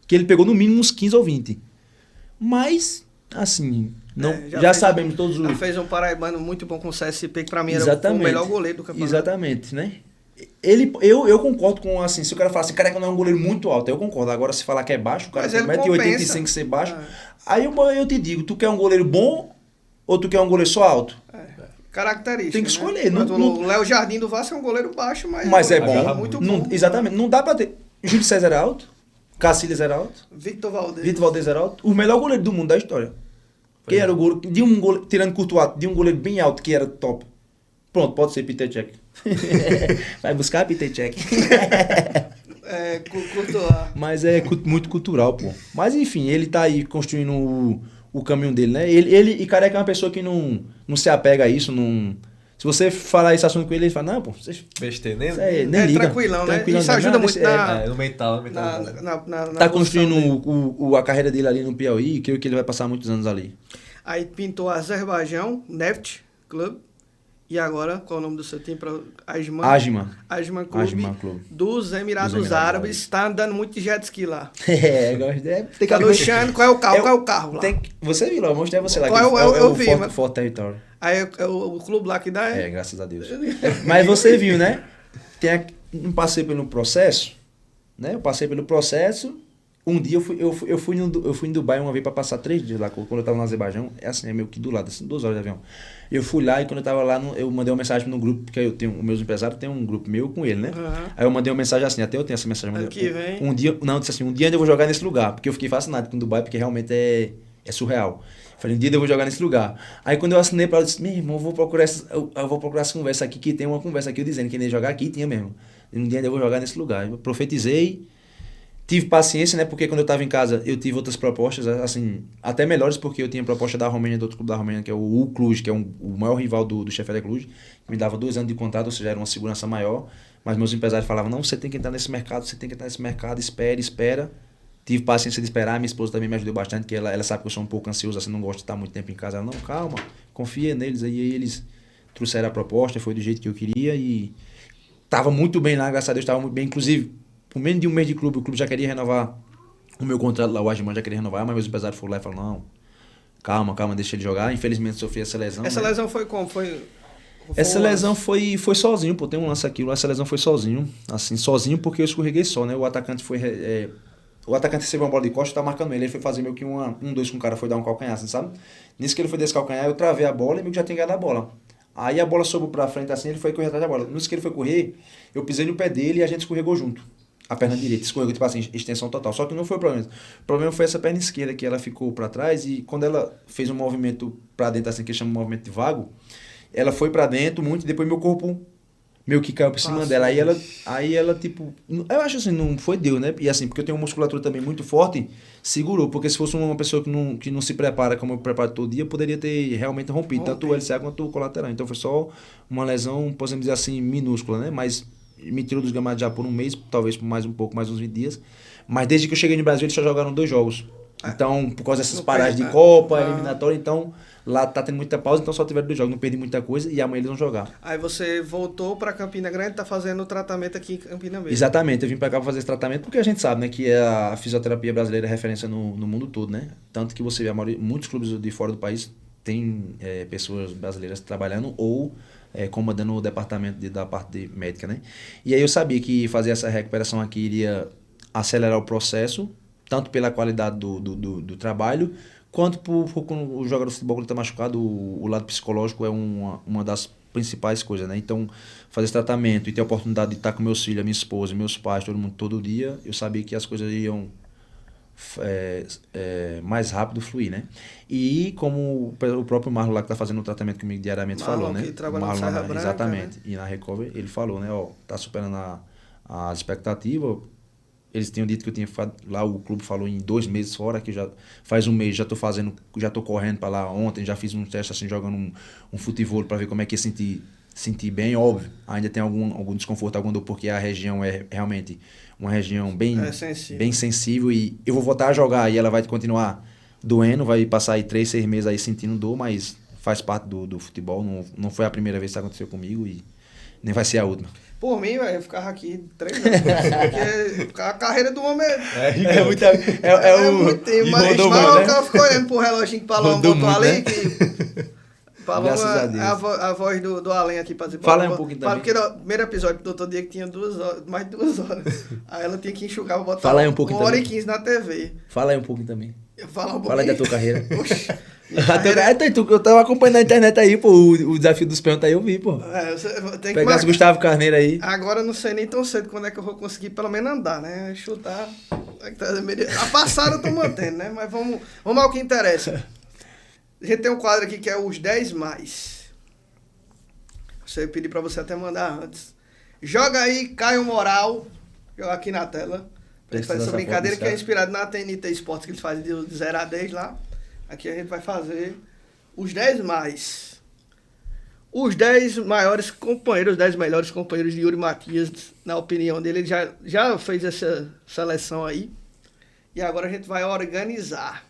Que ele pegou no mínimo uns 15 ou 20. Mas, assim, não, já sabemos todos os... Já fez um paraibano muito bom com o CSP, que pra mim era o melhor goleiro do campeonato. Exatamente, né? Eu concordo com, assim, se o cara falar assim, Careca não é um goleiro muito alto, eu concordo. Agora, se falar que é baixo, o cara tem 1,85 m ser baixo, aí eu te digo, tu quer um goleiro bom ou tu quer um goleiro só alto? Característica. Tem que escolher. Né? O Léo Jardim do Vasco é um goleiro baixo, mas é bom. Muito bom. Exatamente. Não dá pra ter. Júlio César era alto. Cacilhas era alto. Victor Valdez era alto. O melhor goleiro do mundo da história. Quem era o goleiro? Tirando Courtois, de um goleiro bem alto que era top. Pronto, pode ser Peter Cech. Vai buscar Peter Cech. Courtois. Mas é muito cultural, pô. Mas enfim, ele tá aí construindo o caminho dele, né? Ele Careca é uma pessoa que não se apega a isso, não... Se você falar esse assunto com ele, ele fala, não, pô, vocês... Besteira, nem liga. Tranquilão, né? Isso ajuda muito no mental. Tá construindo a carreira dele ali no Piauí, creio que ele vai passar muitos anos ali. Aí pintou Azerbaijão, Neft Club, e agora, qual é o nome do seu time? Ajman Clube dos Emirados Árabes. Está andando muito de jet ski lá. Tem tá luxando, qual é o carro? Qual é o carro lá? Você viu lá, eu mostrei você lá. Eu vi, o Fort Territory. Aí o clube lá que dá graças a Deus. Mas você viu, né? Não passei pelo processo, né? Eu passei pelo processo. Um dia eu fui em Dubai uma vez para passar 3 dias lá, quando eu tava no Azerbaijão. É assim, é meio que do lado, assim, 2 horas de avião. Eu fui lá e quando eu tava lá, eu mandei uma mensagem no grupo, porque eu tenho, os meus empresários tem um grupo meu com ele, né? Uhum. Aí eu mandei uma mensagem assim, até eu tenho essa mensagem. Um dia eu vou jogar nesse lugar, porque eu fiquei fascinado com Dubai, porque realmente é surreal. Falei, um dia eu vou jogar nesse lugar. Aí quando eu assinei para ela, eu disse, meu irmão, eu vou procurar essa conversa aqui, que tem uma conversa aqui, eu dizendo que ele ia jogar aqui, tinha mesmo. Um dia eu vou jogar nesse lugar. Eu profetizei, tive paciência, né? Porque quando eu estava em casa, eu tive outras propostas, assim, até melhores, porque eu tinha proposta da Romênia, do outro clube da Romênia, que é o Cluj, que é o maior rival do Sheffield Cluj, que me dava 2 anos de contrato, ou seja, era uma segurança maior. Mas meus empresários falavam, não, você tem que entrar nesse mercado, espera. Tive paciência de esperar, minha esposa também me ajudou bastante, porque ela sabe que eu sou um pouco ansioso, assim, não gosto de estar muito tempo em casa. Ela, não, calma, confia neles. Aí eles trouxeram a proposta, foi do jeito que eu queria e estava muito bem lá, graças a Deus, estava muito bem. Inclusive, por menos de um mês de clube, o clube já queria renovar o meu contrato lá, o Ajman já queria renovar, mas meus empresários foram lá e falaram, não, calma, deixa ele jogar. Infelizmente sofri essa lesão. Essa lesão foi como? Essa lesão foi sozinho, pô, tem um lance aqui, essa lesão foi sozinho, assim, sozinho porque eu escorreguei só, né? O atacante recebeu uma bola de costa, tá marcando ele foi fazer meio que 1-2 com o cara, foi dar um calcanhar, assim, sabe? Nisso que ele foi desse calcanhar, eu travei a bola e meio que já tinha ganhado a bola. Aí a bola sobrou pra frente assim, ele foi correr atrás da bola. Nisso que ele foi correr, eu pisei no pé dele e a gente escorregou junto. A perna direita, escorregou, tipo assim, extensão total. Só que não foi o problema. O problema foi essa perna esquerda, que ela ficou pra trás e quando ela fez um movimento pra dentro, assim, que chama de movimento de vago, ela foi pra dentro muito e depois meu corpo meio que caiu por cima dela. Aí ela, tipo... Eu acho assim, não foi Deus, né? E assim, porque eu tenho uma musculatura também muito forte, segurou. Porque se fosse uma pessoa que não se prepara como eu preparo todo dia, poderia ter realmente rompido. Tanto o LCA quanto o colateral. Então foi só uma lesão, podemos dizer assim, minúscula, né? Mas me tirou dos gramados já por um mês, talvez por mais um pouco, mais uns 20 dias. Mas desde que eu cheguei no Brasil, eles só jogaram 2 jogos. Então, por causa dessas paradas de Copa, eliminatória, então... Lá tá tendo muita pausa, então só tiveram 2 jogos. Não perdi muita coisa e amanhã eles vão jogar. Aí você voltou pra Campina Grande, tá fazendo o tratamento aqui em Campina mesmo. Exatamente, eu vim pra cá pra fazer esse tratamento porque a gente sabe, né, que a fisioterapia brasileira é referência no mundo todo, né? Tanto que você vê, muitos clubes de fora do país tem pessoas brasileiras trabalhando ou comandando o departamento da parte médica, né? E aí eu sabia que fazer essa recuperação aqui iria acelerar o processo, tanto pela qualidade do trabalho, quanto quando o jogador de futebol está machucado, o lado psicológico é uma das principais coisas, né? Então, fazer esse tratamento e ter a oportunidade de estar com meus filhos, minha esposa, meus pais, todo mundo, todo dia, eu sabia que as coisas iam mais rápido fluir, né? E como o próprio Marlon lá que está fazendo o tratamento comigo diariamente falou, né? Que trabalha na Serra Branca, exatamente. né? E na Recover, ele falou, né? Ó, tá superando as expectativas. Eles tinham dito que eu tinha lá, o clube falou em 2 meses fora, que já faz um mês, já tô correndo para lá ontem, já fiz um teste assim, jogando um futebol para ver como é que ia sentir bem, óbvio. Ainda tem algum desconforto, algum dor, porque a região é realmente uma região bem sensível e eu vou voltar a jogar e ela vai continuar doendo, vai passar aí 3, 6 meses aí sentindo dor, mas faz parte do futebol, não foi a primeira vez que isso aconteceu comigo e nem vai ser a última. Por mim, velho, eu ficava aqui 3 anos. Porque a carreira do homem é muito tempo. Mas o cara ficou olhando pro reloginho que o Paloma botou ali. Né? Que Paloma é a voz do Além aqui pra dizer. Fala aí um pouquinho também. Porque no primeiro episódio do Doutor Diego tinha 2 horas, mais de 2 horas. Aí ela tinha que enxugar pra botar Fala aí um pouquinho 1 hora e 15 na TV. Fala aí um pouquinho também. Fala aí da tua carreira. Eu tava acompanhando na internet aí, pô, o desafio dos pênaltis aí eu vi, pô. Tem que pegasse o Gustavo Carneiro aí. Agora eu não sei nem tão cedo quando é que eu vou conseguir pelo menos andar, né? Chutar. A passada eu tô mantendo, né? Mas vamos ao que interessa. A gente tem um quadro aqui que é os 10 mais. Você pedi pra você até mandar antes. Joga aí, Caio Moral. Joga aqui na tela. A gente faz essa brincadeira que é inspirado na TNT Esportes, que eles fazem de 0 a 10 lá. Aqui a gente vai fazer os 10 mais. Os 10 maiores companheiros, os 10 melhores companheiros de Yuri Matias, na opinião dele. Ele já fez essa seleção aí. E agora a gente vai organizar.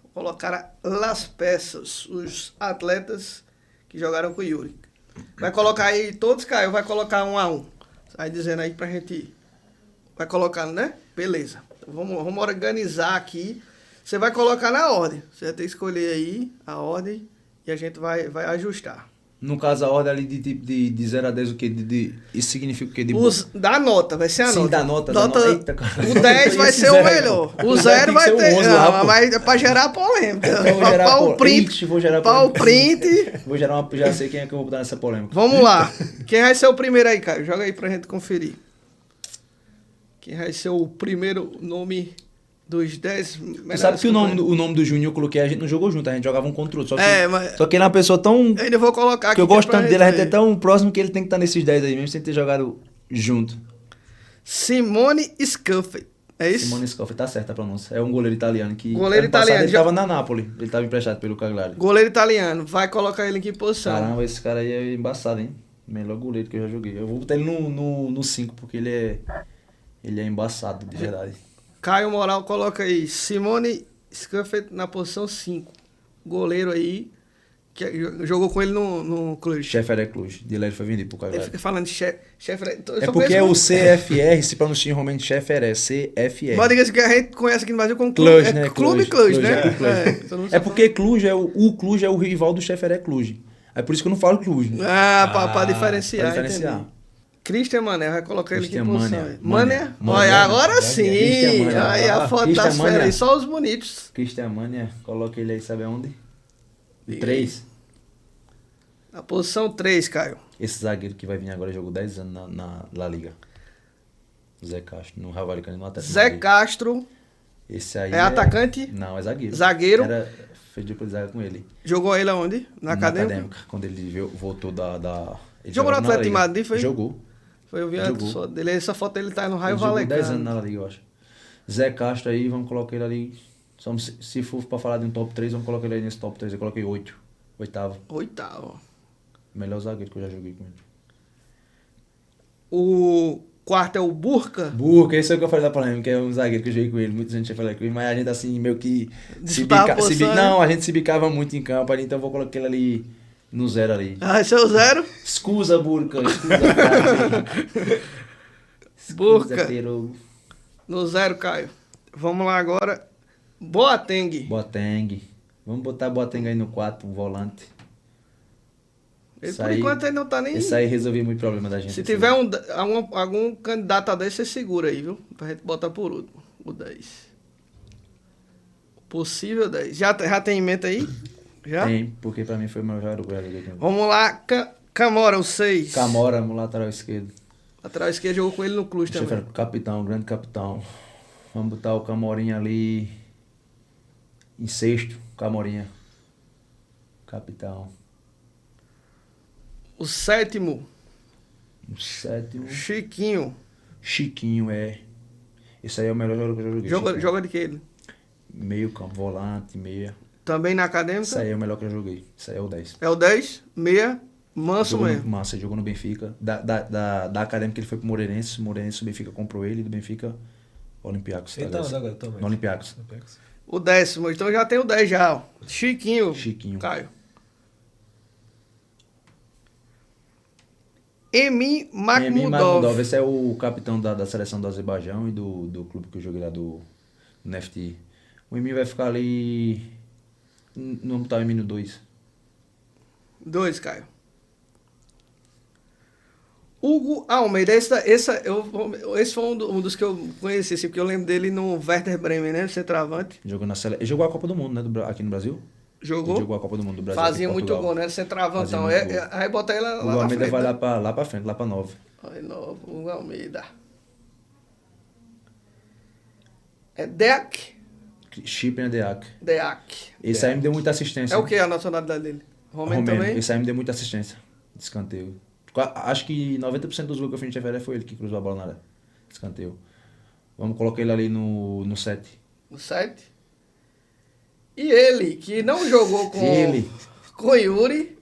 Vou colocar as peças, os atletas que jogaram com o Yuri. Vai colocar aí todos, Caio, vai colocar 1 a 1. Vai dizendo aí pra gente... Vai colocando, né? Beleza. Então vamos organizar aqui. Você vai colocar na ordem. Você vai ter que escolher aí a ordem e a gente vai ajustar. No caso, a ordem ali de 0 a 10, o que? Isso significa o quê? Da nota, vai ser a nota. Sim, da nota. Eita, cara. O 10 vai ser o melhor. O 0 vai ter... Mas é pra gerar polêmica. Para o print. Vou gerar polêmica. Vou gerar uma... Já sei quem é que eu vou botar nessa polêmica. Vamos lá. Quem vai ser o primeiro aí, Caio? Joga aí pra gente conferir. Quem vai ser o primeiro nome... Dos 10 melhores. Tu sabe que o nome do Júnior eu coloquei, a gente não jogou junto, a gente jogava um contra o outro. Só que ele é uma pessoa tão... Eu ainda vou colocar aqui. Que eu gosto tanto dele, a gente é tão próximo que ele tem que estar nesses 10 aí, mesmo sem ter jogado junto. Simone Scuffet. É isso? Simone Scuffet, tá certa a pronúncia. É um goleiro italiano que... Goleiro italiano. Ele tava na Napoli, ele tava emprestado pelo Cagliari. Goleiro italiano, vai colocar ele em que posição? Caramba, esse cara aí é embaçado, hein? Melhor goleiro que eu já joguei. Eu vou botar ele no 5, porque ele é embaçado, de verdade. Caio Moral coloca aí, Simone Scuffet na posição 5. Goleiro aí, que jogou com ele no Cluj. Cheferé Cluj. De lá ele foi vendido pro Cagliari. Ele fica falando de Cheferé. É porque é o CFR, se pronuncia em romeno Cheferé, CFR. Mas diga-se que a gente conhece aqui no Brasil como Cluj, né? Cluj, né? É porque Cluj é o rival do Cheferé Cluj. É por isso que eu não falo Cluj. Né? Pra diferenciar. Pra diferenciar. Christian Mané, vai colocar ele aqui em posição. Mané? Olha, agora sim! Aí a foto da fera aí, só os bonitos. Christian Mané, coloca ele aí, sabe aonde? 3. Na posição 3, Caio. Esse zagueiro que vai vir agora jogou 10 anos na La Liga. Zé Castro, no Raio Vallecano, no Atlético. Zé Castro. Esse aí é atacante? Não, é zagueiro. Zagueiro. Fez de zaga com ele. Jogou ele aonde? Na Acadêmica? Quando ele voltou da Jogou no Atlético de Madrid, foi? Jogou. Foi, eu vi essa foto dele tá no Raio Valecano. Jogou 10 anos na Liga, eu acho. Zé Castro aí, vamos colocar ele ali. Se for pra falar de um top 3, vamos colocar ele aí nesse top 3. Eu coloquei 8. Oitavo. Melhor zagueiro que eu já joguei com ele. O quarto é o Burca? Burca, esse é o que eu falei da polêmica, que é um zagueiro que eu joguei com ele. Muita gente já falou com ele, mas a gente assim, meio que... Não, a gente se bicava muito em campo ali, então eu vou colocar ele ali no 0 ali. Ah, esse é o 0? Escusa, Burca. Burca. No 0, Caio. Vamos lá agora. Boateng. Vamos botar Boateng aí no 4, um volante. Ele, por enquanto ele não tá nem... Isso aí resolvia muito problema da gente. Se tiver algum candidato a 10, você segura aí, viu? Pra gente botar por último. O 10. Possível 10. Já tem em mente aí? Já? Tem, porque pra mim foi o melhor jogador. Vamos lá, Camora, o 6. Camora, no lateral esquerdo. Lateral esquerdo jogou com ele no Cluj também. Capitão, grande capitão. Vamos botar o Camorinha ali em 6º. Camorinha. Capitão. O 7º. Chiquinho, é. Esse aí é o melhor jogador que eu já joguei. Joga de que ele? Meio campo, volante, meia. Também na Acadêmica? Esse aí é o melhor que eu joguei. Esse aí é o 10. É o 10? Meia? Manso mesmo. Massa, jogou no Benfica. Da Acadêmica ele foi pro Moreirense. O Benfica comprou ele. Do Benfica, Olympiacos. Então, agora também. No Olympiacos. O 10º. Então já tem o 10 já, ó. Chiquinho. Caio. Emin Makhmudov. Esse é o capitão da seleção do Azerbaijão e do clube que eu joguei lá do Nefti. O Emin vai ficar ali... Não botar o Emin no 2. 2, Caio. Hugo Almeida. Esse foi um dos que eu conheci, assim, porque eu lembro dele no Werder Bremen, né? Centroavante. Ele jogou a Copa do Mundo, né? Aqui no Brasil. Jogou? Ele jogou a Copa do Mundo do Brasil. Fazia muito gol, né? Centroavantão. Aí bota ele lá na frente. O Almeida vai lá pra frente, lá pra 9. Aí, 9. O Almeida. É Deak? Chipen Deak. Esse aí me deu muita assistência. É o que a nacionalidade dele? Romeno também? Esse aí me deu muita assistência de escanteio. Acho que 90% dos gols que eu fiz de foi ele que cruzou a bola na área. Escanteio. Vamos colocar ele ali no 7. No 7? E ele, que não jogou com o Yuri.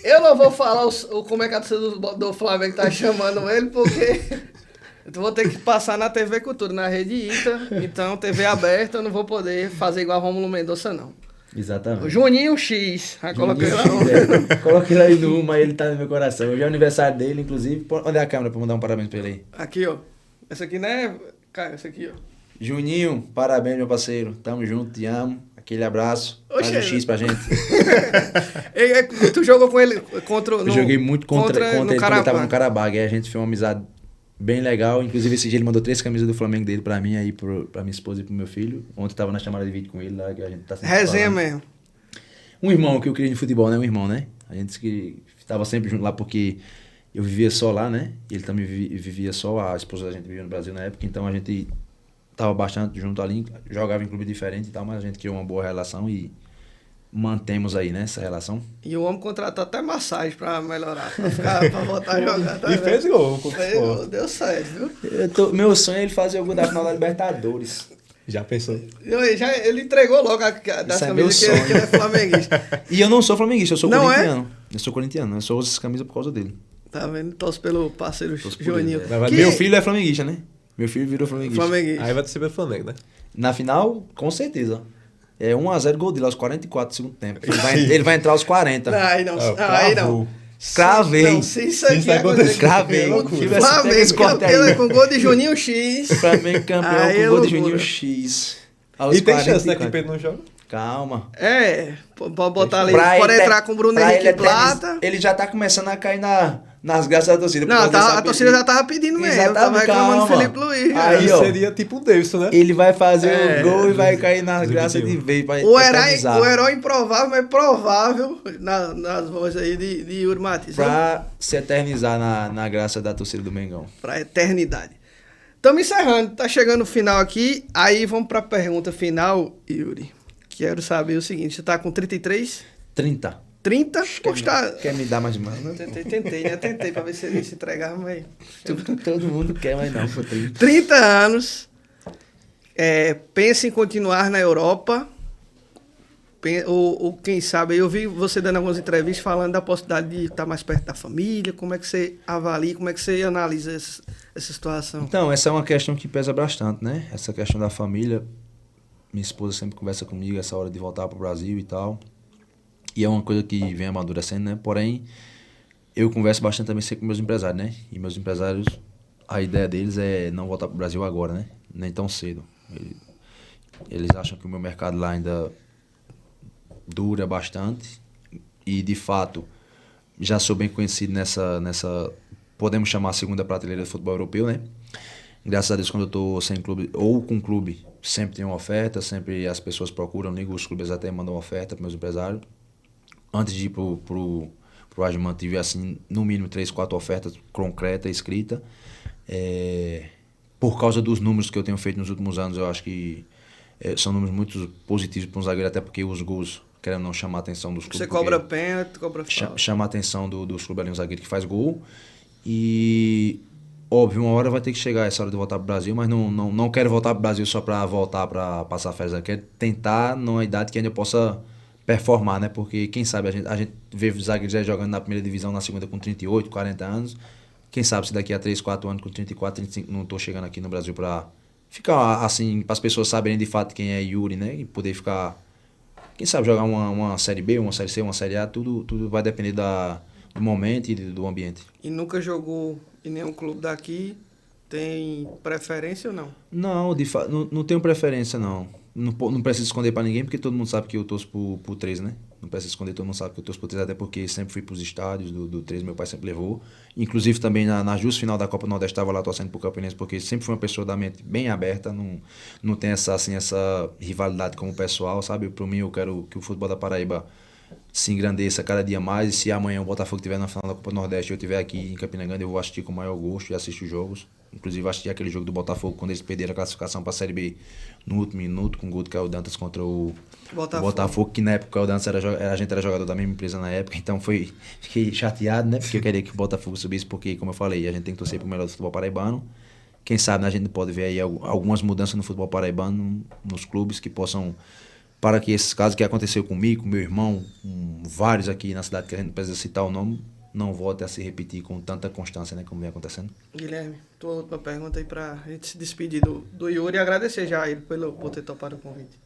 Eu não vou falar como é que a torcida do Flamengo tá chamando ele, porque eu vou ter que passar na TV Cultura, na Rede Ita. Então, TV aberta, eu não vou poder fazer igual Rômulo Mendonça, não. Exatamente. O Juninho X. Coloquei lá. Coloquei lá no 1, mas ele tá no meu coração. Hoje é o aniversário dele, inclusive. Onde é a câmera pra mandar um parabéns pra ele aí? Aqui, ó. Essa aqui não é... Cara, essa aqui, ó. Juninho, parabéns, meu parceiro. Tamo junto, te amo. Aquele abraço. Faz um X pra gente. Tu jogou com ele contra... Eu joguei muito contra ele, porque ele tava no Karabag. Aí a gente fez uma amizade bem legal. Inclusive, esse dia ele mandou 3 camisas do Flamengo dele pra mim, aí pra minha esposa e pro meu filho. Ontem eu tava na chamada de vídeo com ele lá, que a gente tá sempre resenha falando. mesmo. Um irmão que eu queria de futebol, né? Um irmão, né? A gente disse que tava sempre junto lá porque eu vivia só lá, né? E ele também vivia só, a esposa da gente vivia no Brasil na época, então a gente tava bastante junto ali, jogava em clube diferente e tal, mas a gente criou uma boa relação e mantemos aí, né, essa relação. E o homem contratou até massagem pra melhorar, pra voltar a jogar. Tá e fez gol. Deu certo, viu? Meu sonho é ele fazer o gol da final da Libertadores. Já pensou? Ele entregou logo das camisas que ele é flamenguista. E eu não sou flamenguista, eu sou corintiano. É? Eu sou corintiano, eu só uso essas camisas por causa dele. Tá vendo? Torce pelo parceiro Joaninho. Meu filho é flamenguista, né? Meu filho virou flamenguista. Aí vai ser pelo Flamengo, né? Na final, com certeza. É 1x0 gol dele aos 44 do segundo tempo. Ele vai entrar aos 40. Aí não. Cravei. Não, se isso aqui acontecer. Cravei. Flamengo campeão com gol de Juninho X. Flamengo campeão com gol de Juninho X. E tem chance, né, que Pedro não joga? Calma. Pode botar ali. Pode entrar com o Bruno Henrique Plata. Ele já tá começando a cair nas graças da torcida. Não, a torcida já tava pedindo mesmo. Eu tava reclamando do Felipe Luiz. Aí seria tipo o Davidson, né? Ele vai fazer o gol e vai cair nas graças de vez. O herói improvável, mas provável nas vozes aí de Yuri Matias. Pra se eternizar na graça da torcida do Mengão. Pra eternidade. Estamos encerrando. Tá chegando o final aqui. Aí vamos pra pergunta final, Yuri. Quero saber o seguinte. Você tá com 33? 30. 30? Quer me dar mais demais, né? Tentei pra ver se ele se entregava, mas... Todo mundo quer, mas não, por 30. 30 anos, pensa em continuar na Europa, ou quem sabe, eu vi você dando algumas entrevistas falando da possibilidade de estar mais perto da família, como é que você avalia, como é que você analisa essa situação? Então, essa é uma questão que pesa bastante, né? Essa questão da família, minha esposa sempre conversa comigo essa hora de voltar para o Brasil e tal, e é uma coisa que vem amadurecendo, né? Porém, eu converso bastante também sempre com meus empresários, né? E meus empresários, a ideia deles é não voltar para o Brasil agora, né? Nem tão cedo. Eles acham que o meu mercado lá ainda dura bastante e, de fato, já sou bem conhecido nessa podemos chamar a segunda prateleira do futebol europeu, né? Graças a Deus, quando eu estou sem clube ou com clube, sempre tem uma oferta, sempre as pessoas procuram, ligo, os clubes até mandam oferta para meus empresários. Antes de ir pro Agman, tive assim, no mínimo 3, 4 ofertas concretas, escritas. Por causa dos números que eu tenho feito nos últimos anos, eu acho que são números muito positivos para um zagueiro, até porque os gols, querendo não chamar a atenção dos clubes. Você cobra pênalti, cobra falta. Chama a atenção dos clubes ali, um zagueiro que faz gol. E, óbvio, uma hora vai ter que chegar essa hora de voltar para o Brasil, mas não quero voltar para o Brasil só para voltar para passar férias. Eu quero tentar numa idade que ainda eu possa performar, né? Porque, quem sabe, a gente vê zagueiros já jogando na primeira divisão, na segunda com 38, 40 anos. Quem sabe se daqui a 3, 4 anos, com 34, 35, não estou chegando aqui no Brasil para ficar assim, para as pessoas saberem de fato quem é Yuri, né? E poder ficar, quem sabe, jogar uma Série B, uma Série C, uma Série A, tudo vai depender do momento e do ambiente. E nunca jogou em nenhum clube daqui? Tem preferência ou não? Não, de fato, não tenho preferência, não. Não preciso esconder pra ninguém, porque todo mundo sabe que eu torço pro 3, né? Não preciso esconder, todo mundo sabe que eu torço pro 3, até porque sempre fui pros estádios do 3, meu pai sempre levou. Inclusive também na justa final da Copa do Nordeste estava lá torcendo pro Campinense, porque sempre fui uma pessoa da mente bem aberta, não tem essa rivalidade com o pessoal, sabe? Por mim, eu quero que o futebol da Paraíba se engrandeça cada dia mais, e se amanhã o Botafogo estiver na final da Copa do Nordeste e eu estiver aqui em Campina Grande, eu vou assistir com o maior gosto e assistir os jogos. Inclusive assisti aquele jogo do Botafogo quando eles perderam a classificação para a Série B no último minuto, com o gol do Caio Dantas contra o Botafogo, que na época o Caio Dantas a gente era jogador da mesma empresa na época, então fiquei chateado, né? Porque eu queria que o Botafogo subisse, porque, como eu falei, a gente tem que torcer pro melhor do futebol paraibano. Quem sabe, né, a gente pode ver aí algumas mudanças no futebol paraibano, nos clubes, que possam, para que esses casos que aconteceu comigo, com meu irmão, com vários aqui na cidade, que a gente não precisa citar o nome, não volte a se repetir com tanta constância, né, como vem acontecendo. Guilherme, tua última pergunta aí pra gente se despedir do Yuri e agradecer já a ele por ter topado o convite.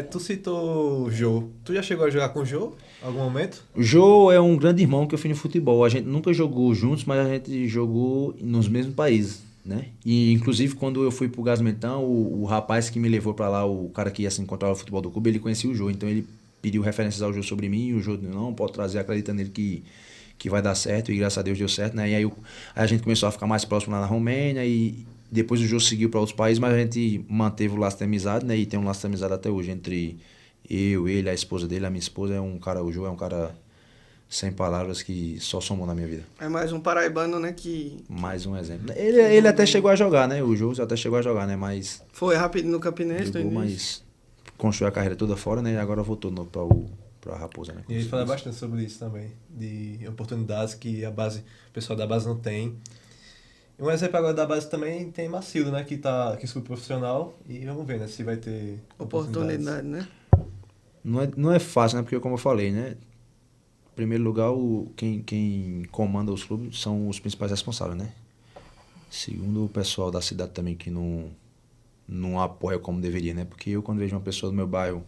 Tu citou o Jô. Tu já chegou a jogar com o Jô em algum momento? O Jô é um grande irmão que eu fiz no futebol. A gente nunca jogou juntos, mas a gente jogou nos mesmos países, né? E, inclusive, quando eu fui pro Gasmentão, o rapaz que me levou pra lá, o cara que ia se encontrar no futebol do clube, ele conhecia o Jô. Então, ele pediu referências ao Jô sobre mim, e o Jô não pode trazer, acredita nele que vai dar certo, e graças a Deus deu certo, né? E aí a gente começou a ficar mais próximo lá na Romênia, e depois o Jô seguiu para outros países, mas a gente manteve o laço de amizade, né? E tem um laço de amizade até hoje entre ele, a esposa dele, a minha esposa. O Jô é um cara sem palavras, que só somou na minha vida. É mais um paraibano, né, mais um exemplo. Ele até chegou a jogar, né? O Jô até chegou a jogar, né? Mas foi rápido no Campinense, jogou, mas construiu a carreira toda fora, né? E agora voltou para Raposa, né? E ele fala bastante sobre isso também, de oportunidades que o pessoal da base não tem. Um exemplo agora da base também tem Macildo, né, que subiu profissional, e vamos ver, né, se vai ter oportunidade, né? Não é fácil, né? Porque, como eu falei, né? Em primeiro lugar, quem comanda os clubes são os principais responsáveis, né? Segundo, o pessoal da cidade também, que não apoia como deveria, né? Porque eu, quando vejo uma pessoa do meu bairro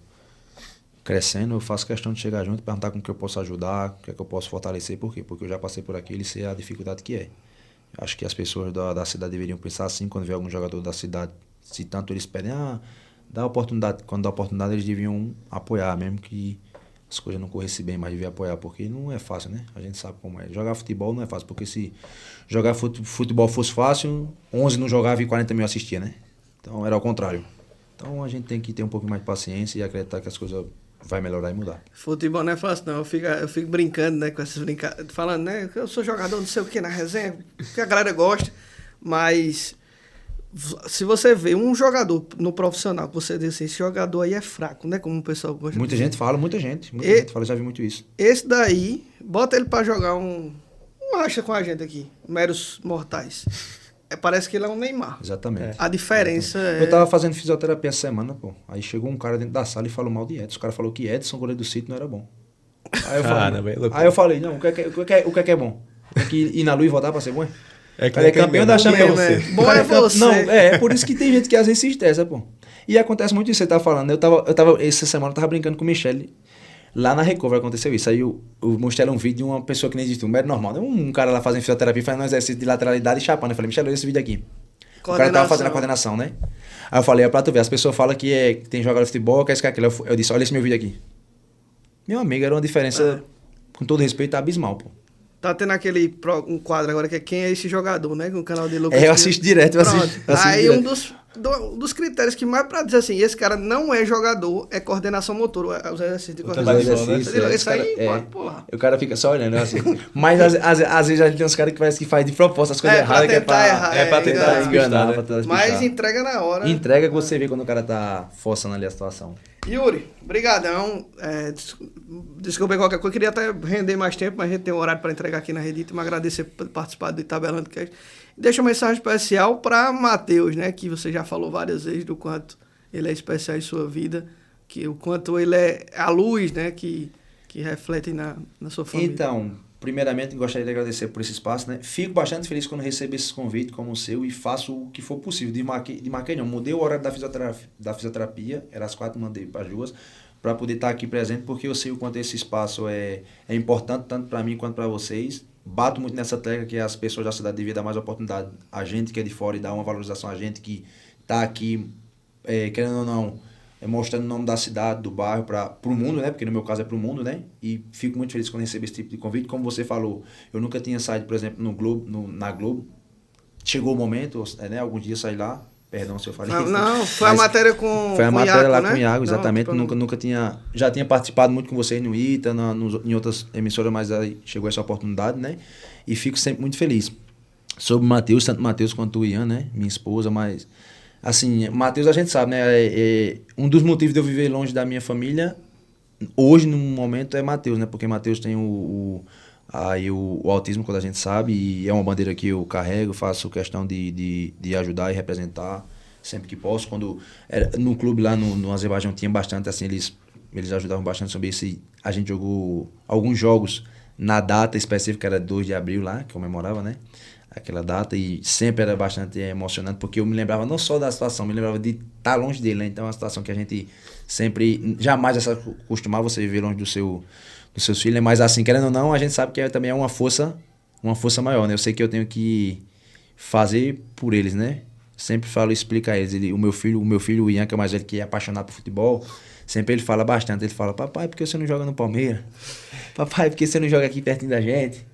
crescendo, eu faço questão de chegar junto e perguntar como que eu posso ajudar, o que é que eu posso fortalecer. Por quê? Porque eu já passei por aquilo e sei a dificuldade que é. Acho que as pessoas da cidade deveriam pensar assim, quando vê algum jogador da cidade, se tanto eles pedem, dá oportunidade. Quando dá oportunidade, eles deviam apoiar, mesmo que as coisas não corressem bem, mas devia apoiar, porque não é fácil, né? A gente sabe como é. Jogar futebol não é fácil, porque se jogar futebol fosse fácil, 11 não jogava e 40 mil assistia, né? Então era ao contrário. Então a gente tem que ter um pouco mais de paciência e acreditar que as coisas vai melhorar e mudar. Futebol não é fácil, não. Eu fico brincando, né, com essas brincadeiras, falando, né, que eu sou jogador, não sei o que, na resenha, que a galera gosta, mas se você vê um jogador no profissional, que você diz assim, esse jogador aí é fraco, né? Como o pessoal gosta muita de dizer. gente fala, muita gente fala, já vi muito isso. Esse daí, bota ele pra jogar um racha com a gente aqui, meros mortais. Parece que ele é um Neymar. Exatamente. A diferença é... Eu tava fazendo fisioterapia essa semana, pô. Aí chegou um cara dentro da sala e falou mal de Edson. O cara falou que Edson, goleiro do City, não era bom. Aí eu falei, não, o que é bom? Tem que ir na lua e voltar pra ser bom? É que ele é campeão da Champions. Bom é você. Não, é por isso que tem gente que às vezes se estressa, pô. E acontece muito isso que você tá falando. Essa semana eu tava brincando com o Michele. Lá na Recover aconteceu isso. Aí eu mostrei um vídeo de uma pessoa que nem existe, um médico normal. Um cara lá fazendo fisioterapia, fazendo um exercício de lateralidade e chapando. Eu falei, Michele, olha esse vídeo aqui. O cara tava fazendo a coordenação, né? Aí eu falei, é pra tu ver, as pessoas falam que tem jogador de futebol, que é isso, que é aquilo. Eu disse, olha esse meu vídeo aqui. Meu amigo, era uma diferença, com todo respeito, abismal, pô. Tá tendo um quadro agora que é Quem é esse jogador, né? Com o canal de Lucas. Eu assisto direto, eu assisto aí direto. Um dos critérios que mais pra dizer assim, esse cara não é jogador, é coordenação motora, os exercícios de coordenação. Isso aí pode pular. O cara fica só olhando, assim. Mas às vezes a gente tem uns caras que parece que faz de propósito as coisas erradas, que é pra tentar enganar. Mas entrega na hora. Entrega que você vê quando o cara tá forçando ali a situação. Yuri, brigadão. Desculpa qualquer coisa, queria até render mais tempo, mas a gente tem um horário para entregar aqui na Redito. Mas agradecer por participar do Itabelando Cast. Deixa uma mensagem especial para Matheus, né? Que você já falou várias vezes do quanto ele é especial em sua vida, que o quanto ele é a luz, né? Que reflete na sua família. Então, primeiramente, gostaria de agradecer por esse espaço, né? Fico bastante feliz quando recebo esse convite como o seu e faço o que for possível. Marquei não, mudei o horário da fisioterapia, era às 4, mandei para as 2, para poder estar aqui presente, porque eu sei o quanto esse espaço é importante, tanto para mim quanto para vocês. Bato muito nessa tecla que as pessoas da cidade deviam dar mais oportunidade a gente que é de fora e dar uma valorização a gente que está aqui, querendo ou não, mostrando o nome da cidade, do bairro para o mundo, né? Porque no meu caso é para o mundo, né? E fico muito feliz quando recebo esse tipo de convite. Como você falou, eu nunca tinha saído, por exemplo, na Globo. Chegou o momento, né? Alguns dias saí lá. Perdão se eu falei isso. Não, foi a matéria com Foi a matéria Iago, lá né? com o Iago, exatamente. Nunca tinha... Já tinha participado muito com vocês no ITA, em outras emissoras, mas aí chegou essa oportunidade, né? E fico sempre muito feliz. Sobre o Matheus, tanto o Matheus quanto o Ian, né? Minha esposa, mas... Assim, Matheus a gente sabe, né? Um dos motivos de eu viver longe da minha família, hoje, no momento, é Matheus, né? Porque Matheus tem o autismo, quando a gente sabe, e é uma bandeira que eu carrego, faço questão de ajudar e representar sempre que posso. Quando no clube lá no Azerbaijão tinha bastante, assim, eles ajudavam bastante sobre isso. A gente jogou alguns jogos na data específica, era 2 de abril lá, que comemorava, né? Aquela data, e sempre era bastante emocionante, porque eu me lembrava não só da situação, me lembrava de estar longe dele, né? Então é uma situação que a gente sempre, jamais essa acostumar você viver longe dos seus filhos, mas assim, querendo ou não, a gente sabe que também é uma força maior, né? Eu sei que eu tenho que fazer por eles, né? Sempre falo e explico a eles. O meu filho, o Ian, que é mais velho, que é apaixonado por futebol, sempre ele fala bastante. Ele fala, papai, por que você não joga no Palmeiras? Papai, por que você não joga aqui pertinho da gente?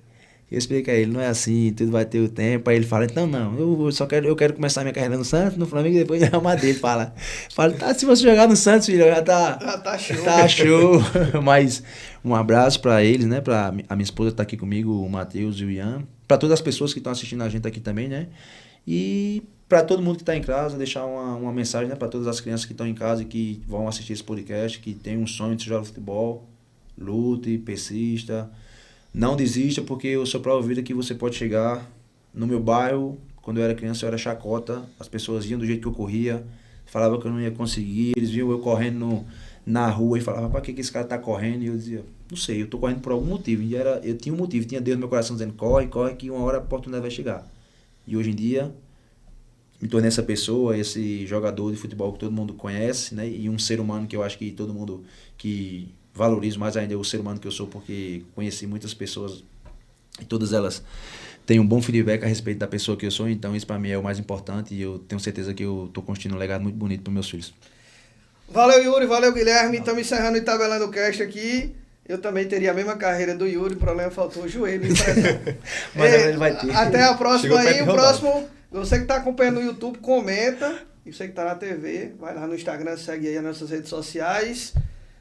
Eu explico a ele, não é assim, tudo vai ter o tempo. Aí ele fala, então não, eu quero começar minha carreira no Santos, no Flamengo e depois no Real Madrid. Ele fala, tá, se você jogar no Santos, filho, já tá show. Tá show. Mas um abraço pra eles, né? A minha esposa que tá aqui comigo, o Matheus e o Ian. Pra todas as pessoas que estão assistindo a gente aqui também, né? E pra todo mundo que tá em casa, deixar uma mensagem, né? Pra todas as crianças que estão em casa e que vão assistir esse podcast, que tem um sonho de jogar futebol, lute, persista. Não desista, porque eu sou prova vida que você pode chegar. No meu bairro, quando eu era criança, eu era chacota. As pessoas iam do jeito que eu corria, falavam que eu não ia conseguir. Eles viam eu correndo na rua e falavam, pra que esse cara tá correndo? E eu dizia, não sei, eu tô correndo por algum motivo. E eu tinha um motivo, tinha Deus no meu coração dizendo, corre, que uma hora a oportunidade vai chegar. E hoje em dia, me tornei essa pessoa, esse jogador de futebol que todo mundo conhece, né? E um ser humano que eu acho que todo mundo que valorizo mais ainda o ser humano que eu sou, porque conheci muitas pessoas e todas elas têm um bom feedback a respeito da pessoa que eu sou, então isso para mim é o mais importante e eu tenho certeza que eu tô construindo um legado muito bonito para meus filhos. Valeu, Yuri, valeu, Guilherme, estamos encerrando o Itabelando Cast aqui. Eu também teria a mesma carreira do Yuri, o problema faltou o joelho. Mas ele vai ter. Até a próxima aí, o próximo, você que tá acompanhando no YouTube, comenta, e você que tá na TV, vai lá no Instagram, segue aí as nossas redes sociais.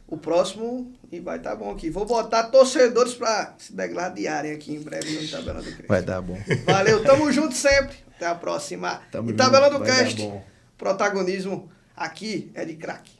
o próximo e vai estar bom aqui. Vou botar torcedores para se degladiarem aqui em breve no Tabelando Cast. Vai dar bom. Valeu, tamo junto sempre. Até a próxima. Tamo e Tabelando junto, Cast, protagonismo aqui é de craque.